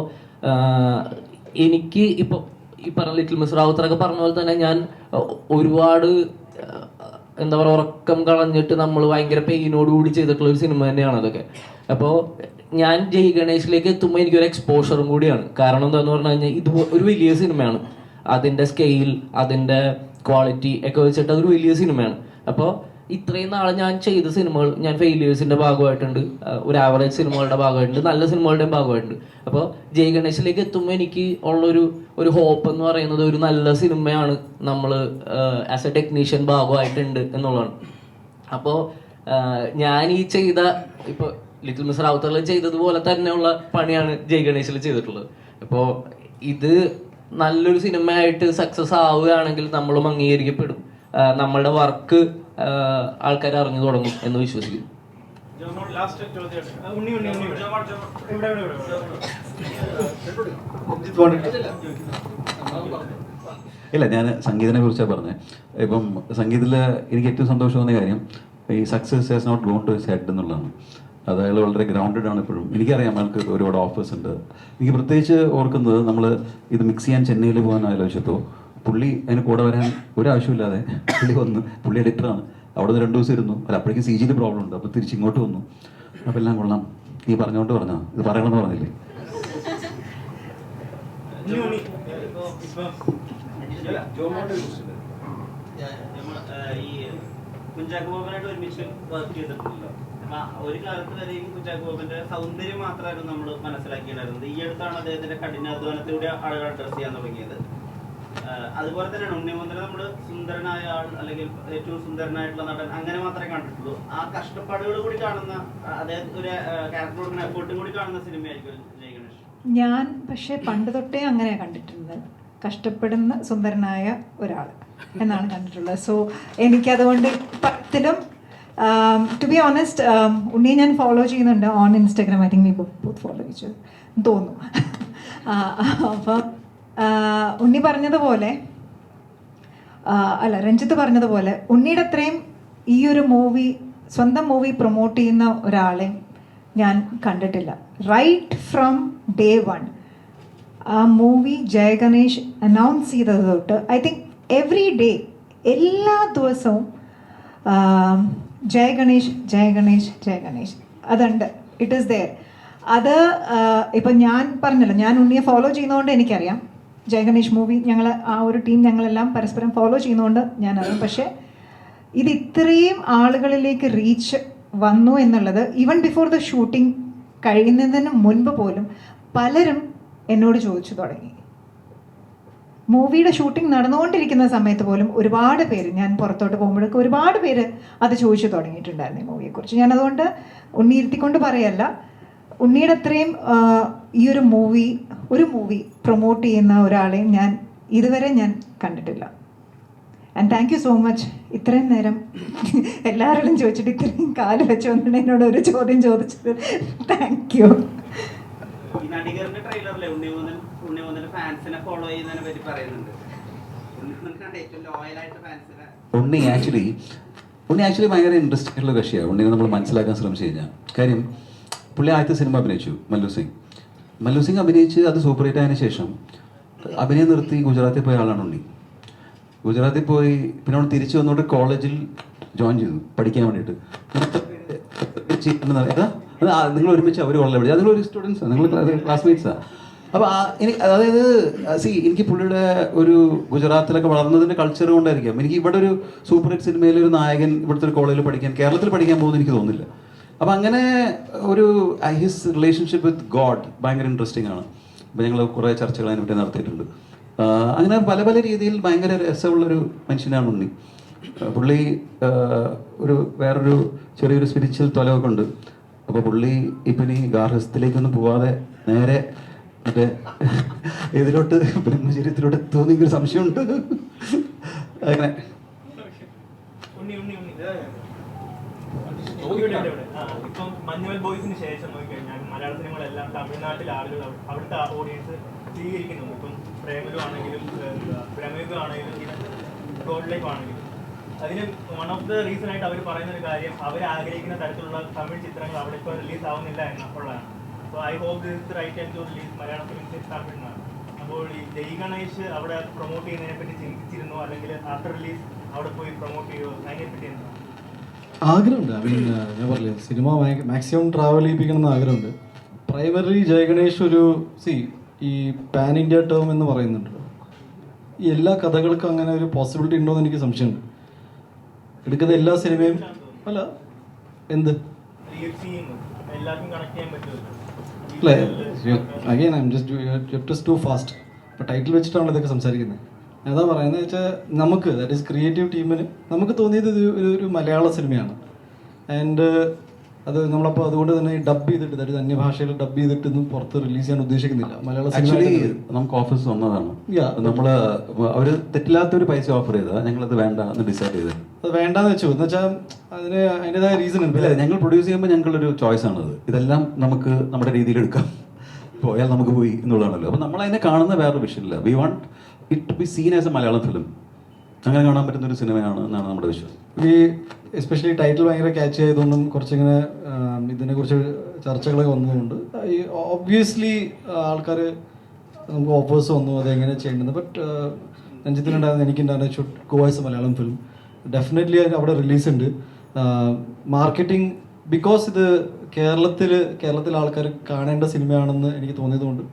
എനിക്ക് ഇപ്പോൾ ഈ പറഞ്ഞ ലിറ്റിൽ മിസ് റാവുത്തറൊക്കെ പറഞ്ഞ പോലെ തന്നെ ഞാൻ ഒരുപാട് എന്താ പറയുക ഉറക്കം കളഞ്ഞിട്ട് നമ്മൾ ഭയങ്കര പെയിനോടുകൂടി ചെയ്തിട്ടുള്ള ഒരു സിനിമ തന്നെയാണ് അതൊക്കെ. അപ്പോൾ ഞാൻ ജയ് ഗണേഷിലേക്ക് എത്തുമ്പോൾ എനിക്കൊരു എക്സ്പോഷറും കൂടിയാണ്. കാരണം എന്താണെന്ന് പറഞ്ഞു കഴിഞ്ഞാൽ ഇത് ഒരു വലിയ സിനിമയാണ്. അതിൻ്റെ സ്കെയിൽ, അതിൻ്റെ ക്വാളിറ്റി ഒക്കെ വെച്ചിട്ട് അതൊരു വലിയ സിനിമയാണ്. അപ്പോൾ ഇത്രയും നാളെ ഞാൻ ചെയ്ത സിനിമകൾ, ഞാൻ ഫെയിലിയേഴ്സിൻ്റെ ഭാഗമായിട്ടുണ്ട്, ഒരു ആവറേജ് സിനിമകളുടെ ഭാഗമായിട്ടുണ്ട്, നല്ല സിനിമകളുടെയും ഭാഗമായിട്ടുണ്ട്. അപ്പോൾ ജയ് ഗണേഷിലേക്ക് എത്തുമ്പോൾ എനിക്ക് ഉള്ളൊരു ഹോപ്പ് എന്ന് പറയുന്നത് ഒരു നല്ല സിനിമയാണ് നമ്മൾ ആസ് എ ടെക്നീഷ്യൻ ഭാഗമായിട്ടുണ്ട് എന്നുള്ളതാണ്. അപ്പോൾ ഞാൻ ഈ ചെയ്ത ഇപ്പോൾ ലിറ്റിൽ മിസ് റാവുത്തറിൽ ചെയ്തതുപോലെ തന്നെയുള്ള പണിയാണ് ജയ് ഗണേഷിൽ ചെയ്തിട്ടുള്ളത്. അപ്പോൾ ഇത് നല്ലൊരു സിനിമയായിട്ട് സക്സസ് ആവുകയാണെങ്കിൽ നമ്മളും അംഗീകരിക്കപ്പെടും, നമ്മളുടെ വർക്ക് ആൾക്കാർ അറിഞ്ഞു തുടങ്ങും എന്ന് വിശ്വസിക്കുന്നു. ഇല്ല, ഞാൻ സംഗീതനെ കുറിച്ചാണ് പറഞ്ഞത്. ഇപ്പം സംഗീതത്തിൽ എനിക്ക് ഏറ്റവും സന്തോഷം തോന്നിയ കാര്യം ഈ success has not gone to his head എന്നുള്ളതാണ്. അത് അയാൾ വളരെ ഗ്രൗണ്ടഡ് ആണ് ഇപ്പോഴും. എനിക്കറിയാം അയാൾക്ക് ഒരുപാട് ഓഫേഴ്സ് ഉണ്ട്. എനിക്ക് പ്രത്യേകിച്ച് ഓർക്കുന്നത്, നമ്മൾ ഇത് മിക്സ് ചെയ്യാൻ ചെന്നൈയിൽ പോകാൻ ആലോചിച്ചപ്പോൾ പുള്ളി അതിന് കൂടെ വരാൻ ഒരാവശ്യമില്ലാതെ പുള്ളി വന്ന്, പുള്ളി എഡിറ്ററാണ്, അവിടെ നിന്ന് 2 ദിവസം ഇരുന്നു. അല്ല, അപ്പോഴേക്കും CG പ്രോബ്ലം ഉണ്ട്. അപ്പോൾ തിരിച്ചിങ്ങോട്ട് വന്നു. അപ്പോൾ എല്ലാം കൊള്ളാം, നീ പറഞ്ഞുകൊണ്ട് പറഞ്ഞോ, ഇത് പറയണമെന്ന് പറഞ്ഞില്ലേ. ഈ കുഞ്ചാക്കോ ബോബനായിട്ട് ഒരുമിച്ച് വർക്ക് ചെയ്തിട്ടുണ്ടല്ലോ. ഒരു കാലത്ത് വരെയും കുഞ്ചാക്കോ ബോബന്റെ സൗന്ദര്യം മാത്രമായിരുന്നു നമ്മൾ മനസ്സിലാക്കിയിട്ടുണ്ടായിരുന്നത്. ഈ അടുത്താണ് അദ്ദേഹത്തിന്റെ കഠിനാധ്വാനത്തിലൂടെ ആളുകൾ അഡ്രസ് ചെയ്യാൻ തുടങ്ങിയത്. അതുപോലെ തന്നെയാണ് ഉണ്ണിമുന്തനെ നമ്മൾ സുന്ദരനായ ആൾ അല്ലെങ്കിൽ ഏറ്റവും സുന്ദരനായിട്ടുള്ള നടൻ അങ്ങനെ മാത്രമേ കണ്ടിട്ടുള്ളൂ. ആ കഷ്ടപ്പാടുകൾ കൂടി കാണുന്ന, അതായത് ഒരു ക്യാരക്ടറുടെ എഫോർട്ടും കൂടി കാണുന്ന സിനിമയായിരിക്കും ജയ് ഗണേഷ്. ഞാൻ പക്ഷേ പണ്ട് തൊട്ടേ അങ്ങനെ കണ്ടിട്ടുണ്ട്, കഷ്ടപ്പെടുന്ന സുന്ദരനായ ഒരാൾ എന്നാണ് കണ്ടിട്ടുള്ളത്. സോ എനിക്കതുകൊണ്ട് പടത്തിലും ടു ബി ഓണസ്റ്റ് ഉണ്ണിയെ ഞാൻ ഫോളോ ചെയ്യുന്നുണ്ട് on Instagram. I think we both follow ചെയ്തു തോന്നുന്നു. അപ്പം ഉണ്ണി പറഞ്ഞതുപോലെ രഞ്ജിത്ത് പറഞ്ഞതുപോലെ ഉണ്ണിയുടെ അത്രയും ഈ ഒരു മൂവി സ്വന്തം മൂവി പ്രൊമോട്ട് ചെയ്യുന്ന ഒരാളെ ഞാൻ കണ്ടിട്ടില്ല. റൈറ്റ് ഫ്രം ഡേ വൺ ആ മൂവി ജയഗണേഷ് അനൗൺസ് ചെയ്തത് തൊട്ട് ഐ തിങ്ക് എവറി ഡേ എല്ലാ ദിവസവും ജയഗണേഷ് ജയഗണേഷ് ജയഗണേഷ് അതുണ്ട്. It is there. അത് ഇപ്പം ഞാൻ പറഞ്ഞല്ലോ, ഞാൻ ഉണ്ണിയെ ഫോളോ ചെയ്യുന്നതുകൊണ്ട് എനിക്കറിയാം. ജയഗണേഷ് മൂവി ഞങ്ങൾ ആ ഒരു ടീം ഞങ്ങളെല്ലാം പരസ്പരം ഫോളോ ചെയ്യുന്നതുകൊണ്ട് ഞാനറിയാം. പക്ഷേ ഇത് ഇത്രയും ആളുകളിലേക്ക് റീച്ച് വന്നു എന്നുള്ളത് ഈവൻ ബിഫോർ ദ ഷൂട്ടിംഗ് കഴിയുന്നതിന് മുൻപ് പോലും പലരും എന്നോട് ചോദിച്ചു തുടങ്ങി. മൂവിയുടെ ഷൂട്ടിംഗ് നടന്നുകൊണ്ടിരിക്കുന്ന സമയത്ത് പോലും ഒരുപാട് പേര്, ഞാൻ പുറത്തോട്ട് പോകുമ്പോഴൊക്കെ ഒരുപാട് പേര് അത് ചോദിച്ചു തുടങ്ങിയിട്ടുണ്ടായിരുന്നു ഈ മൂവിയെക്കുറിച്ച്. ഞാനതുകൊണ്ട് ഉണ്ണി ഇരുത്തിക്കൊണ്ട് പറയല്ല, ഉണ്ണിയുടെ അത്രയും ഈ ഒരു മൂവി പ്രൊമോട്ട് ചെയ്യുന്ന ഒരാളെയും ഞാൻ ഇതുവരെ ഞാൻ കണ്ടിട്ടില്ല. And thank you so much. ഇത്രയും നേരം എല്ലാവരോടും ചോദിച്ചിട്ട് ഇത്രയും കാല് വെച്ച് വന്നിട്ട് എന്നോട് ഒരു ചോദ്യം ചോദിച്ചത് താങ്ക് യു. ഈ നടികറിന്റെ ട്രെയിലറിലെ ഉണ്ണിമൂന്നൻ ഫാൻസിനെ ഫോളോ ചെയ്യുന്നതിനെ പറ്റി പറയുന്നുണ്ട്. ഏറ്റവും ലോയലായിട്ട് ഫാൻസിനെ ഉണ്ണി ആക്ച്വലി ഭയങ്കര ഇൻട്രസ്റ്റിംഗ് ഉള്ള കക്ഷിയാണ്. ഉണ്ണിനെ നമ്മൾ മനസ്സിലാക്കാൻ ശ്രമിച്ചു കഴിഞ്ഞാൽ, കാര്യം പുള്ളി ആദ്യത്തെ സിനിമ അഭിനയിച്ചു മല്ലു സിംഗ് അഭിനയിച്ച് അത് സൂപ്പർ ഹിറ്റ് ആയതിനു ശേഷം അഭിനയം നിർത്തി ഗുജറാത്തിൽ പോയ ആളാണ് ഉണ്ണി. ഗുജറാത്തിൽ പോയി പിന്നെ അവിടെ തിരിച്ചു വന്നോട്ട് കോളേജിൽ ജോയിൻ ചെയ്തു പഠിക്കാൻ വേണ്ടിയിട്ട്. നിങ്ങൾ ഒരുമിച്ച് അവർ വളരെ പഠിച്ചു, നിങ്ങളൊരു സ്റ്റുഡൻസാണ്, നിങ്ങൾ ക്ലാസ്മേറ്റ്സാണ്. അപ്പോൾ അതായത് എനിക്ക് പുള്ളിയുടെ ഒരു ഗുജറാത്തിലൊക്കെ വളർന്നതിൻ്റെ കൾച്ചർ കൊണ്ടായിരിക്കാം എനിക്ക് ഇവിടെ ഒരു സൂപ്പർ ഹിറ്റ് സിനിമയിൽ ഒരു നായകൻ ഇവിടുത്തെ ഒരു കോളേജിൽ കേരളത്തിൽ പഠിക്കാൻ പോകുമെന്ന് എനിക്ക് തോന്നുന്നില്ല. അപ്പം അങ്ങനെ ഒരു ഹിസ് റിലേഷൻഷിപ്പ് വിത്ത് ഗോഡ് ഭയങ്കര ഇൻട്രസ്റ്റിംഗ് ആണ്. അപ്പോൾ ഞങ്ങൾ കുറേ ചർച്ചകൾ അതിനെപ്പറ്റി നടത്തിയിട്ടുണ്ട്. അങ്ങനെ പല പല രീതിയിൽ ഭയങ്കര രസമുള്ളൊരു മനുഷ്യനാണ് ഉണ്ണി. പുള്ളി വേറൊരു ചെറിയൊരു സ്പിരിച്വൽ തൊലവൊക്കെ ഉണ്ട്. അപ്പോൾ പുള്ളി ഇപ്പം ഈ ഗാർഹസ്ഥത്തിലേക്കൊന്നും പോവാതെ നേരെ മറ്റേ ഇതിലോട്ട് ബ്രഹ്മചര്യത്തിലോട്ട് തോന്നിയൊരു സംശയമുണ്ട്. അങ്ങനെ ഇപ്പം മഞ്ഞുമൽ ബോയ്സിന് ശേഷം നോക്കിക്കഴിഞ്ഞാൽ മലയാള സിനിമകളെല്ലാം തമിഴ്നാട്ടിലെ ആളുകൾ അവിടുത്തെ ഓഡിയൻസ് സ്വീകരിക്കുന്നുണ്ട്. ഇപ്പം പ്രേമലു ആണെങ്കിലും പ്രമേഹു ആണെങ്കിലും ഗോഡ് ലൈഫ് ആണെങ്കിലും അതിന് വൺ ഓഫ് ദ റീസൺ ആയിട്ട് അവർ പറയുന്ന ഒരു കാര്യം, അവർ ആഗ്രഹിക്കുന്ന തരത്തിലുള്ള തമിഴ് ചിത്രങ്ങൾ അവിടെ ഇപ്പോൾ റിലീസ് ആവുന്നില്ല എന്നുള്ളതാണ്. So I hope this is right time to release Malayalam films in Tamil Nadu. അപ്പോൾ ഈ ജയ് ഗണേഷ് അവിടെ പ്രൊമോട്ട് ചെയ്യുന്നതിനെ പറ്റി ചിന്തിച്ചിരുന്നോ, അല്ലെങ്കിൽ ആഫ്റ്റർ റിലീസ് അവിടെ പോയി പ്രൊമോട്ട് ചെയ്യുമോ, അതിനെപ്പറ്റി എന്താണ് ആഗ്രഹമുണ്ട്? ഐ മീൻ ഞാൻ പറഞ്ഞില്ലേ, സിനിമ മാക്സിമം ട്രാവൽ ചെയ്യിപ്പിക്കണം എന്ന് ആഗ്രഹമുണ്ട്. പ്രൈമറി ജയ ഗണേഷ് ഈ പാൻ ഇന്ത്യ ടേം എന്ന് പറയുന്നുണ്ട്. ഈ എല്ലാ കഥകൾക്കും അങ്ങനെ ഒരു പോസിബിലിറ്റി ഉണ്ടോ എന്ന് എനിക്ക് സംശയമുണ്ട്. എടുക്കുന്ന എല്ലാ സിനിമയും അല്ല എന്ത് അല്ലേ, again I am just too fast. ഇപ്പോൾ ടൈറ്റിൽ വെച്ചിട്ടാണല്ലോ ഇതൊക്കെ സംസാരിക്കുന്നത്. അതാ പറയുന്നത് വെച്ചാൽ നമുക്ക് ദാറ്റ് ഈസ് ക്രിയേറ്റീവ് ടീമിന് നമുക്ക് തോന്നിയത് ഇത് ഒരു മലയാള സിനിമയാണ്. ആൻഡ് അത് നമ്മളപ്പോൾ അതുകൊണ്ട് തന്നെ ഡബ് ചെയ്തിട്ട്, അതായത് അന്യഭാഷയിൽ ഡബ് ചെയ്തിട്ടൊന്നും പുറത്ത് റിലീസ് ചെയ്യാൻ ഉദ്ദേശിക്കുന്നില്ല. മലയാള സിനിമ നമുക്ക് ഓഫീസ് വന്നതാണ്. നമ്മൾ അവർ തെറ്റില്ലാത്തൊരു പൈസ ഓഫർ ചെയ്താൽ ഞങ്ങളത് വേണ്ട എന്ന് ഡിസൈഡ് ചെയ്തത്. അത് വേണ്ടാന്ന് വെച്ചു എന്ന് വെച്ചാൽ അതിന് അതിൻ്റെതായ റീസൺ ഉണ്ട്. ഇല്ല, ഞങ്ങൾ പ്രൊഡ്യൂസ് ചെയ്യുമ്പോൾ ഞങ്ങളൊരു ചോയ്സ് ആണത്. ഇതെല്ലാം നമുക്ക് നമ്മുടെ രീതിയിൽ എടുക്കാം, പോയാൽ നമുക്ക് പോയി എന്നുള്ളതാണല്ലോ. അപ്പോൾ നമ്മൾ അതിനെ കാണുന്ന വേറൊരു വിഷയമില്ല. We want it to be seen as a Malayalam film. അങ്ങനെ കാണാൻ പറ്റുന്ന ഒരു സിനിമയാണ് എന്നാണ് നമ്മുടെ വിശ്വാസം. ഈ എസ്പെഷ്യലി ടൈറ്റിൽ ഭയങ്കര ക്യാച്ച് ആയതുകൊണ്ടും കുറച്ചിങ്ങനെ ഇതിനെക്കുറിച്ച് ചർച്ചകളൊക്കെ വന്നതുകൊണ്ട് ഈ ഒബ്വിയസ്ലി ആൾക്കാർ നമുക്ക് ഓഫേഴ്സ് വന്നു അതെങ്ങനെ ചെയ്യേണ്ടത്. ബട്ട് രഞ്ജിത്തിനുണ്ടായിരുന്ന എനിക്കുണ്ടായിരുന്ന should go as a Malayalam film. Definitely അവിടെ റിലീസ് ഉണ്ട്. മാർക്കറ്റിംഗ് ബിക്കോസ് ഇത് കേരളത്തിൽ ആൾക്കാർ കാണേണ്ട സിനിമയാണെന്ന് എനിക്ക് തോന്നിയതുകൊണ്ട്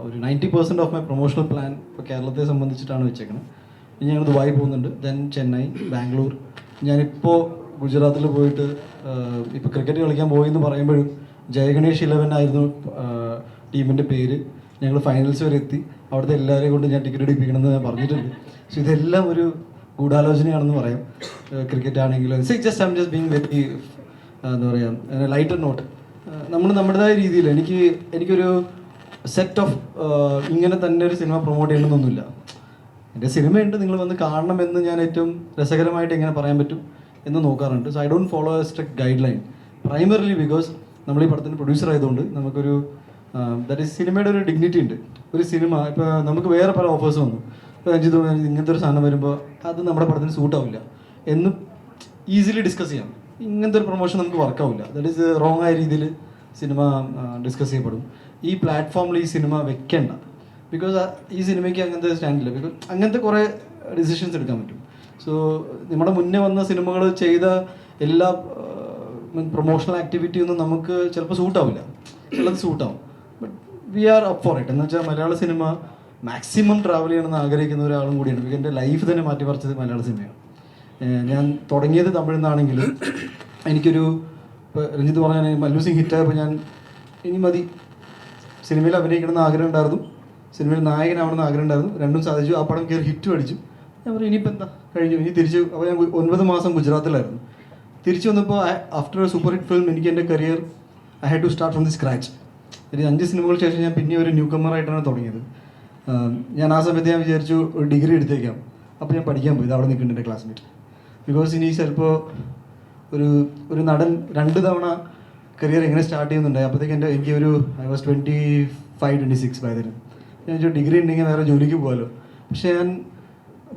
ഒരു 90% ഓഫ് മൈ പ്രൊമോഷണൽ പ്ലാൻ ഇപ്പോൾ കേരളത്തെ സംബന്ധിച്ചിട്ടാണ് വെച്ചേക്കുന്നത്. ഇനി ഞങ്ങൾ ദുബായി പോകുന്നുണ്ട്, ദെൻ ചെന്നൈ, ബാംഗ്ലൂർ. ഞാനിപ്പോൾ ഗുജറാത്തിൽ പോയിട്ട് ഇപ്പോൾ ക്രിക്കറ്റ് കളിക്കാൻ പോയി എന്ന് പറയുമ്പോഴും ജയഗണേഷ് 11 ആയിരുന്നു ടീമിൻ്റെ പേര്. ഞങ്ങൾ ഫൈനൽസ് വരെ എത്തി. അവിടുത്തെ എല്ലാവരെയും കൊണ്ട് ഞാൻ ടിക്കറ്റ് എടുപ്പിക്കണമെന്ന് ഞാൻ പറഞ്ഞിട്ടുണ്ട്. പക്ഷെ ഇതെല്ലാം ഒരു ഗൂഢാലോചനയാണെന്ന് പറയാം. ക്രിക്കറ്റ് ആണെങ്കിലും just I am just being very എന്താ പറയുക ലൈറ്റർ നോട്ട്. നമ്മൾ നമ്മുടേതായ രീതിയിൽ എനിക്കൊരു സെറ്റ് ഓഫ് ഇങ്ങനെ തന്നെ ഒരു സിനിമ പ്രൊമോട്ട് ചെയ്യണമെന്നൊന്നുമില്ല. എൻ്റെ സിനിമയുണ്ട്, നിങ്ങൾ വന്ന് കാണണമെന്ന് ഞാൻ ഏറ്റവും രസകരമായിട്ട് എങ്ങനെ പറയാൻ പറ്റും. എന്ന് നോക്കാറുണ്ട്. So I don't follow A strict guide line primarily because നമ്മൾ ഈ പടത്തിന് പ്രൊഡ്യൂസർ ആയതുകൊണ്ട് നമുക്കൊരു ദാറ്റ് ഈസ് സിനിമയുടെ ഒരു ഡിഗ്നിറ്റി ഉണ്ട്. ഒരു സിനിമ ഇപ്പോൾ നമുക്ക് വേറെ പല ഓഫേഴ്സ് വന്നു, ഇപ്പോൾ രഞ്ജിത്ത് ഇങ്ങനത്തെ ഒരു സാധനം വരുമ്പോൾ അത് നമ്മുടെ പടത്തിന് സൂട്ടാവില്ല എന്ന് ഈസിലി ഡിസ്കസ് ചെയ്യാം. ഇങ്ങനത്തെ ഒരു പ്രൊമോഷൻ നമുക്ക് വർക്കാവില്ല, ദാറ്റ് ഈസ് റോങ് ആയ രീതിയിൽ സിനിമ ഡിസ്കസ് ചെയ്യപ്പെടും. ഈ പ്ലാറ്റ്ഫോമിൽ ഈ സിനിമ വെക്കേണ്ട, ബിക്കോസ് ഈ സിനിമയ്ക്ക് അങ്ങനത്തെ സ്റ്റാൻഡില്ല, ബിക്കോസ് അങ്ങനത്തെ കുറേ ഡിസിഷൻസ് എടുക്കാൻ പറ്റും. സോ നമ്മുടെ മുന്നേ വന്ന സിനിമകൾ ചെയ്ത എല്ലാ പ്രൊമോഷണൽ ആക്ടിവിറ്റി ഒന്നും നമുക്ക് ചിലപ്പോൾ സൂട്ടാവില്ല, ചിലത് സൂട്ടാവും. But we are up for it. എന്ന് വെച്ചാൽ മലയാള സിനിമ മാക്സിമം ട്രാവൽ ചെയ്യണമെന്ന് ആഗ്രഹിക്കുന്ന ഒരാളും കൂടിയാണ്. ബിക്കോസ് എൻ്റെ ലൈഫ് തന്നെ മാറ്റിമറിച്ചത് മലയാള സിനിമയാണ്. ഞാൻ തുടങ്ങിയത് തമിഴിൽ നിന്നാണെങ്കിൽ എനിക്കൊരു ഇപ്പോൾ രഞ്ജിത്ത് പറഞ്ഞാൽ മല്ലു സിംഗ് ഹിറ്റായപ്പോൾ ഞാൻ ഇനി മതി, സിനിമയിൽ അഭിനയിക്കണമെന്ന് ആഗ്രഹം ഉണ്ടായിരുന്നു, സിനിമയിൽ നായകനാവണമെന്ന് ആഗ്രഹം ഉണ്ടായിരുന്നു, രണ്ടും സാധിച്ചു. ആ പടം കയറി ഹിറ്റും അടിച്ചു. ഞാൻ പറഞ്ഞു ഇനിയിപ്പോൾ എന്താ കഴിഞ്ഞു, ഇനി തിരിച്ചു. അപ്പോൾ ഞാൻ 9 മാസം ഗുജറാത്തിലായിരുന്നു. തിരിച്ചു വന്നപ്പോൾ after a super hit film എനിക്ക് എൻ്റെ career I had to start from the scratch. ഒരു 5 സിനിമകൾക്ക് ശേഷം ഞാൻ പിന്നെ ഒരു ന്യൂ കമ്മറായിട്ടാണ് തുടങ്ങിയത്. ഞാൻ ആ സമയത്ത് ഞാൻ വിചാരിച്ചു ഒരു ഡിഗ്രി എടുത്തേക്കാം. അപ്പോൾ ഞാൻ പഠിക്കാൻ പോയി, അവിടെ നിൽക്കുന്നുണ്ട് എൻ്റെ ക്ലാസ്മേറ്റ്. ബിക്കോസ് ഇനി ചിലപ്പോൾ ഒരു നടൻ 2 തവണ കരിയർ എങ്ങനെ സ്റ്റാർട്ട് ചെയ്യുന്നുണ്ടായി. അപ്പോഴത്തേക്ക് എനിക്ക് ഐ വാസ് 25-26 ബൈ ദെൻ. ഞാൻ ഡിഗ്രി ഉണ്ടെങ്കിൽ വേറെ ജോലിക്ക് പോകാമല്ലോ. പക്ഷേ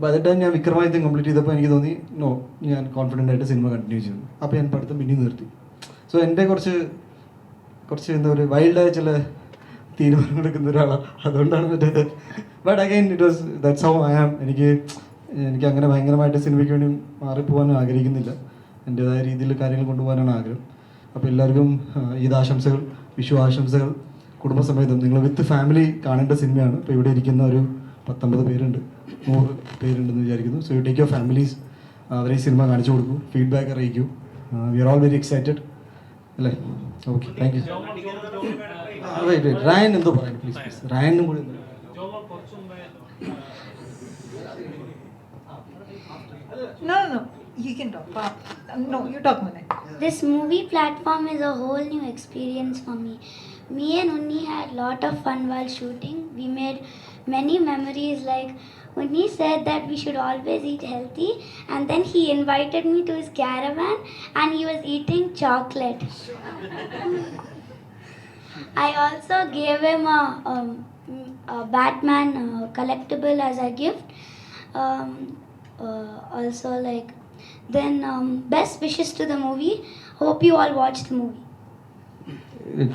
ബൈ ദ ടൈം ഞാൻ വിക്രമാദിത്യം കംപ്ലീറ്റ് ചെയ്തപ്പോൾ എനിക്ക് തോന്നി നോ, ഞാൻ കോൺഫിഡൻ്റ് ആയിട്ട് സിനിമ കണ്ടിന്യൂ ചെയ്തു. അപ്പോൾ ഞാൻ പഠിത്തം പിന്നെയും നിർത്തി. സോ എൻ്റെ കുറച്ച് എന്താ പറയുക വൈൽഡായ ചില തീരുമാനങ്ങൾ എടുക്കുന്ന ഒരാളാണ്, അതുകൊണ്ടാണ് മറ്റേ. But again it was that's how I am. എനിക്ക് അങ്ങനെ ഭയങ്കരമായിട്ട് സിനിമയ്ക്ക് വേണ്ടി മാറിപ്പോകാനും ആഗ്രഹിക്കുന്നില്ല. എൻ്റേതായ രീതിയിൽ കാര്യങ്ങൾ കൊണ്ടുപോകാനാണ് ആഗ്രഹം. അപ്പോൾ എല്ലാവർക്കും ഈദാശംസകൾ, വിഷു ആശംസകൾ. കുടുംബസമേതം നിങ്ങൾ വിത്ത് ഫാമിലി കാണേണ്ട സിനിമയാണ്. ഇപ്പോൾ ഇവിടെ ഇരിക്കുന്ന ഒരു 19 പേരുണ്ട്, 100 പേരുണ്ടെന്ന് വിചാരിക്കുന്നു. So you take your families, അവരെ ഈ സിനിമ കാണിച്ചു കൊടുക്കൂ, ഫീഡ്ബാക്ക് അറിയിക്കൂ. We are all very excited അല്ലേ? Okay, thank you. റയൻ എന്തോ പറയാൻ പ്ലീസ് റയനും കൂടി. No, you can talk. No, you talk, Mune. This movie platform is a whole new experience for me. Me and Unni had lot of fun while shooting. We made many memories. Like Unni said that we should always eat healthy, and then he invited me to his caravan and he was eating chocolate. I also gave him a Batman collectible as a gift. Also, like, then best wishes to the movie. Hope you all watch the movie.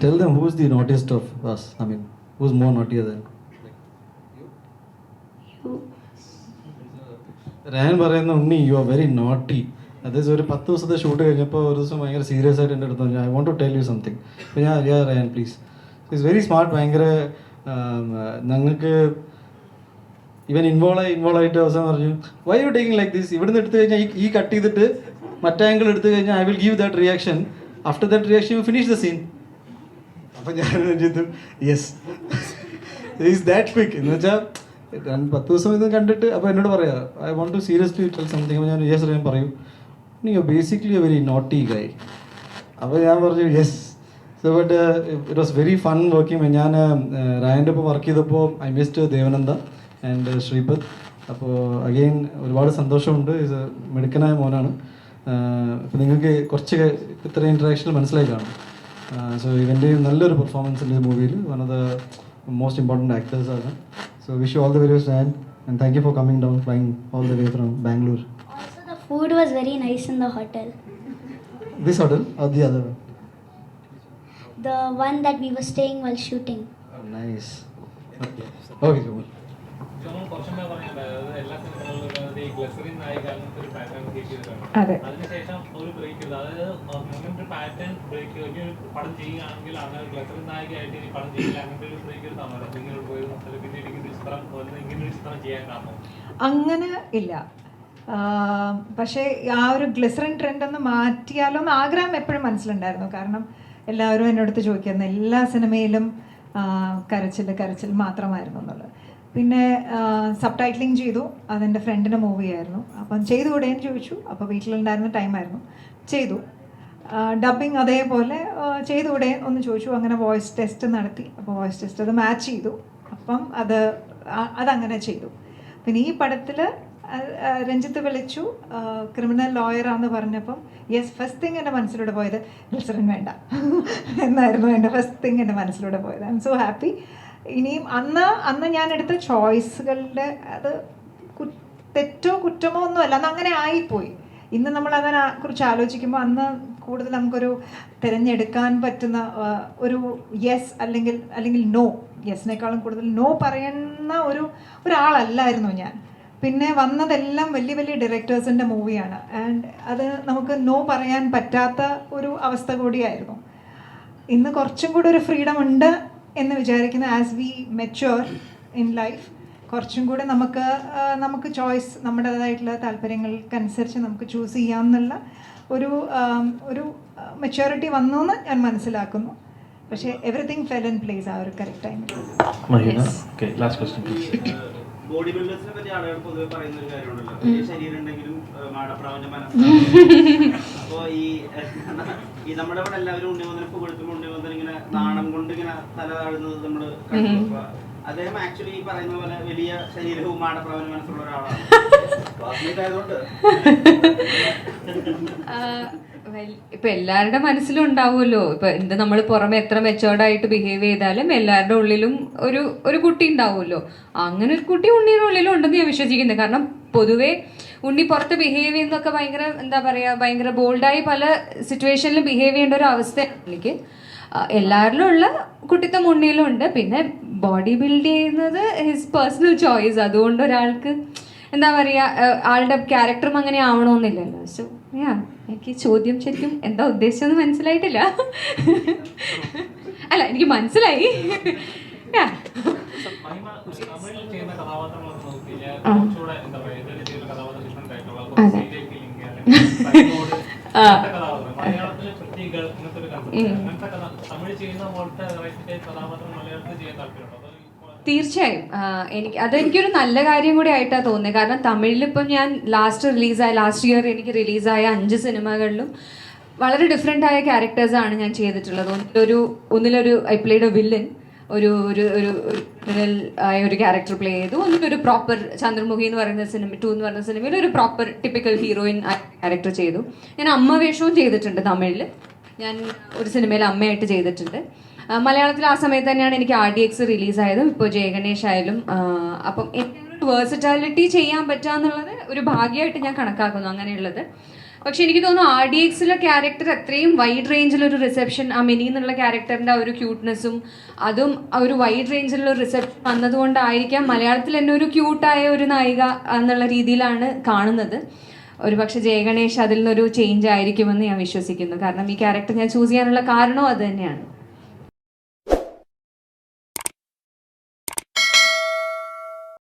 Tell them who's the naughtiest of us. I mean, who's more naughtier than You. Ryan പറയുന്ന Unni you are very naughty. അതായത് ഒരു 10 ദിവസത്തെ ഷൂട്ട് കഴിഞ്ഞപ്പോൾ ഒരു ദിവസം ഭയങ്കര സീരിയസ് ആയിട്ട് എൻ്റെ അടുത്ത് I want to tell you something. അപ്പോൾ ഞാൻ Ryan please, it's very smart. ഭയങ്കര ഞങ്ങൾക്ക് ഇവൻ ഇൻവോൾവ് ആയിട്ട് അവസാനം പറഞ്ഞു why you taking like this. ഇവിടുന്ന് എടുത്തു കഴിഞ്ഞാൽ ഈ കട്ട് ചെയ്തിട്ട് മറ്റേ ആംഗിൾ എടുത്തു കഴിഞ്ഞാൽ I will give that reaction. After that reaction you finish the scene. അപ്പം ഞാൻ ചെയ്തു യെസ് ഈസ് ദാറ്റ് ക്വിക്ക് എന്ന് വെച്ചാൽ 10 ദിവസം ഇത് കണ്ടിട്ട് അപ്പോൾ എന്നോട് പറയാം I want to seriously tell something. അപ്പോൾ ഞാൻ യെസ് ഞാൻ പറയൂ നീ basically a very naughty guy. അപ്പോൾ ഞാൻ പറഞ്ഞു yes. So but it was very fun working. ഞാൻ റയാൻ്റെ ഒപ്പം വർക്ക് ചെയ്തപ്പോൾ I missed Devananda and Sreepadh. അപ്പോൾ അഗെയിൻ ഒരുപാട് സന്തോഷമുണ്ട്. ഇത് മിടുക്കനായ മോനാണ്. അപ്പോൾ നിങ്ങൾക്ക് കുറച്ച് ഇത്ര ഇൻട്രാക്ഷനിൽ മനസ്സിലായി കാണും. സോ ഇവൻ്റെ നല്ലൊരു പെർഫോമൻസ് ഉണ്ട് ഈ മൂവിയിൽ. One of the most important actors ആണ്. So wish you all the very best and thank you for coming down flying all the way from Bangalore. Also, the food was very nice in the hotel. This hotel or the other one? The one that we were staying while shooting. Oh, nice. Okay, Joel. Jomon കുറച്ചുമുമ്പേ പറഞ്ഞിട്ടുണ്ടായത് എല്ലാ സിനിമകളിലും ഈ ഗ്ലിസറിൻ നായിക അങ്ങനത്തെ ഒരു പാറ്റേൺ ക്രിയേറ്റ് ചെയ്തിട്ടുണ്ട്. അതെ. അതിനുശേഷം ഒരു ബ്രേക്ക് ചെയ്തു, അതായത് അങ്ങനത്തെ ഒരു പാറ്റേൺ ബ്രേക്ക് ഒരു പടം ചെയ്യുകയാണെങ്കിൽ അങ്ങനെ ഗ്ലിസറിൻ നായികയായിട്ട് ഈ പടം ചെയ്യില്ല അങ്ങനത്തെ ഒരു ബ്രേക്ക് എടുത്താണോ നിങ്ങൾ പോയി പിന്നെ ഇങ്ങനെ ഒരു ചിത്രം ഇങ്ങനെ ഒരു ചിത്രം ചെയ്യാൻ കാരണം? അങ്ങനെ ഇല്ല. പക്ഷേ ആ ഒരു ഗ്ലിസറിൻ ട്രെൻഡ് ഒന്ന് മാറ്റിയാലോ എന്ന് ആഗ്രഹം എപ്പോഴും മനസ്സിലുണ്ടായിരുന്നു. കാരണം എല്ലാവരും എന്നോടത്ത് ചോദിക്കുന്നത് എല്ലാ സിനിമയിലും കരച്ചിൽ മാത്രമായിരുന്നു എന്നുള്ളത്. പിന്നെ സബ് ടൈറ്റിലിംഗ് ചെയ്തു, അതെൻ്റെ ഫ്രണ്ടിൻ്റെ മൂവിയായിരുന്നു. അപ്പം ചെയ്തുകൂടെയെന്ന് ചോദിച്ചു. അപ്പോൾ വീട്ടിലുണ്ടായിരുന്ന ടൈമായിരുന്നു, ചെയ്തു. ഡബ്ബിങ് അതേപോലെ ചെയ്തുകൂടെ ഒന്ന് ചോദിച്ചു. അങ്ങനെ വോയിസ് ടെസ്റ്റ് നടത്തി. അപ്പോൾ വോയിസ് ടെസ്റ്റ് അത് മാച്ച് ചെയ്തു. അപ്പം അതങ്ങനെ ചെയ്തു. പിന്നെ ഈ പടത്തിൽ രഞ്ജിത്ത് വിളിച്ചു ക്രിമിനൽ ലോയറാന്ന് പറഞ്ഞപ്പം യെസ് ഫസ്റ്റ് തിങ് എൻ്റെ മനസ്സിലൂടെ പോയത് ഗ്ലിസറിൻ വേണ്ട എന്നായിരുന്നു എൻ്റെ ഫസ്റ്റ് തിങ് എൻ്റെ മനസ്സിലൂടെ പോയത്. I M so happy. ഇനിയും അന്ന് ഞാൻ എടുത്ത ചോയ്സുകളുടെ അത് തെറ്റോ കുറ്റമോ ഒന്നുമല്ല, അന്ന് അങ്ങനെ ആയിപ്പോയി. ഇന്ന് നമ്മൾ അതിനെക്കുറിച്ച് ആലോചിക്കുമ്പോൾ അന്ന് കൂടുതൽ നമുക്കൊരു തിരഞ്ഞെടുക്കാൻ പറ്റുന്ന ഒരു യെസ് അല്ലെങ്കിൽ നോ, യെസിനേക്കാളും കൂടുതൽ നോ പറയുന്ന ഒരാളല്ലായിരുന്നു ഞാൻ. പിന്നെ വന്നതെല്ലാം വലിയ വലിയ ഡയറക്ടേഴ്സിൻ്റെ മൂവിയാണ്. ആൻഡ് അത് നമുക്ക് നോ പറയാൻ പറ്റാത്ത ഒരു അവസ്ഥ കൂടിയായിരുന്നു. ഇന്ന് കുറച്ചും കൂടി ഒരു ഫ്രീഡം ഉണ്ട് എന്ന് വിചാരിക്കുന്ന as we mature in life കുറച്ചും കൂടെ നമുക്ക് ചോയ്സ് നമ്മുടേതായിട്ടുള്ള താല്പര്യങ്ങൾക്കനുസരിച്ച് നമുക്ക് ചൂസ് ചെയ്യാമെന്നുള്ള ഒരു മെച്യൂരിറ്റി വന്നു എന്ന് ഞാൻ മനസ്സിലാക്കുന്നു. പക്ഷേ എവറിത്തിങ് ഫെൽ ഇൻ പ്ലേസ് ആ ഒരു കറക്റ്റ് ടൈമിൽ. ബോഡി ബിൽഡേഴ്സിനെ പറ്റി ആളുകൾ പൊതുവെ പറയുന്ന ഒരു കാര്യമുണ്ടല്ലോ, വലിയ ശരീരം ഉണ്ടെങ്കിലും മാടപ്രാവന്റെ മനസ്സിലാവും. അപ്പോ ഈ നമ്മുടെ ഇവിടെ എല്ലാവരും ഉണ്ണിമന്ദനെ പുകഴ്ത്തുമ്പോൾ ഉണ്ണിമന്ദൻ ഇങ്ങനെ നാണം കൊണ്ട് ഇങ്ങനെ തല താഴുന്നത് നമ്മൾ കണ്ടു. അദ്ദേഹം ആക്ച്വലി ഈ പറയുന്ന പോലെ വലിയ ശരീരവും മാടപ്രാവന മനസ്സുള്ള ഒരാളാണ്. ക്ലാസ്മേറ്റ് ആയതുകൊണ്ട് ഇപ്പൊ എല്ലാവരുടെ മനസ്സിലും ഉണ്ടാവുമല്ലോ. ഇപ്പൊ എന്ത് നമ്മൾ പുറമെ എത്ര മെച്ചോർഡായിട്ട് ബിഹേവ് ചെയ്താലും എല്ലാവരുടെ ഉള്ളിലും ഒരു കുട്ടി ഉണ്ടാവുമല്ലോ. അങ്ങനെ ഒരു കുട്ടി ഉണ്ണിയുടെ ഉള്ളിലും ഉണ്ടെന്ന് ഞാൻ വിശ്വസിക്കുന്നത്. കാരണം പൊതുവെ ഉണ്ണി പുറത്ത് ബിഹേവ് ചെയ്യുന്നതൊക്കെ ഭയങ്കര എന്താ പറയുക, ഭയങ്കര ബോൾഡായി പല സിറ്റുവേഷനിലും ബിഹേവ് ചെയ്യേണ്ട ഒരു അവസ്ഥയാണ് എനിക്ക്. എല്ലാവരിലും ഉള്ള കുട്ടിത്തം ഉണ്ണിയിലും ഉണ്ട്. പിന്നെ ബോഡി ബിൽഡ് ചെയ്യുന്നത് ഹിസ് പേഴ്സണൽ ചോയ്സ്. അതുകൊണ്ട് ഒരാൾക്ക് എന്താ പറയുക ആളുടെ ക്യാരക്ടറും അങ്ങനെ ആവണമെന്നില്ലല്ലോ. സോ എനിക്ക് ചോദ്യം ശരിക്കും എന്താ ഉദ്ദേശിച്ചതെന്ന് മനസ്സിലായിട്ടില്ല. അല്ല എനിക്ക് മനസ്സിലായി. തീർച്ചയായും അതെനിക്കൊരു നല്ല കാര്യം കൂടി ആയിട്ടാണ് തോന്നുന്നത്. കാരണം തമിഴിലിപ്പം ഞാൻ ലാസ്റ്റ് ഇയർ എനിക്ക് റിലീസായ 5 സിനിമകളിലും വളരെ ഡിഫറെൻ്റ് ആയ ക്യാരക്ടേഴ്സാണ് ഞാൻ ചെയ്തിട്ടുള്ളത്. ഒന്നിലൊരു ഐ പ്ലേഡ് എ വില്ലൻ, ഒരു ആയ ഒരു ക്യാരക്ടർ പ്ലേ ചെയ്തു. ഒന്നിലൊരു പ്രോപ്പർ ചന്ദ്രമുഖി എന്ന് പറയുന്ന 2 എന്ന് പറയുന്ന സിനിമയിൽ ഒരു പ്രോപ്പർ ടിപ്പിക്കൽ ഹീറോയിൻ ക്യാരക്ടർ ചെയ്തു. ഞാൻ അമ്മ വേഷവും ചെയ്തിട്ടുണ്ട് തമിഴിൽ. ഞാൻ ഒരു സിനിമയിൽ അമ്മയായിട്ട് ചെയ്തിട്ടുണ്ട്. മലയാളത്തിൽ ആ സമയത്ത് തന്നെയാണ് എനിക്ക് RDX റിലീസായതും ഇപ്പോൾ ജയഗണേഷ് ആയാലും. അപ്പം എനിക്കൊരു വേഴ്സറ്റാലിറ്റി ചെയ്യാൻ പറ്റുക എന്നുള്ളത് ഒരു ഭാഗ്യമായിട്ട് ഞാൻ കണക്കാക്കുന്നു അങ്ങനെയുള്ളത്. പക്ഷെ എനിക്ക് തോന്നുന്നു RDXലെ ക്യാരക്ടർ അത്രയും വൈഡ് റേഞ്ചിലൊരു റിസെപ്ഷൻ, ആ മിനി എന്നുള്ള ക്യാരക്ടറിൻ്റെ ആ ഒരു ക്യൂട്ട്നെസ്സും അതും ആ ഒരു വൈഡ് റേഞ്ചിലുള്ള റിസെപ്ഷൻ വന്നതുകൊണ്ടായിരിക്കാം മലയാളത്തിൽ തന്നെ ഒരു ക്യൂട്ടായ ഒരു നായിക എന്നുള്ള രീതിയിലാണ് കാണുന്നത്. ഒരു പക്ഷെ ജയഗണേഷ് അതിൽ നിന്നൊരു ചേഞ്ച് ആയിരിക്കുമെന്ന് ഞാൻ വിശ്വസിക്കുന്നു. കാരണം ഈ ക്യാരക്ടർ ഞാൻ ചൂസ് ചെയ്യാനുള്ള കാരണവും അത് തന്നെയാണ്.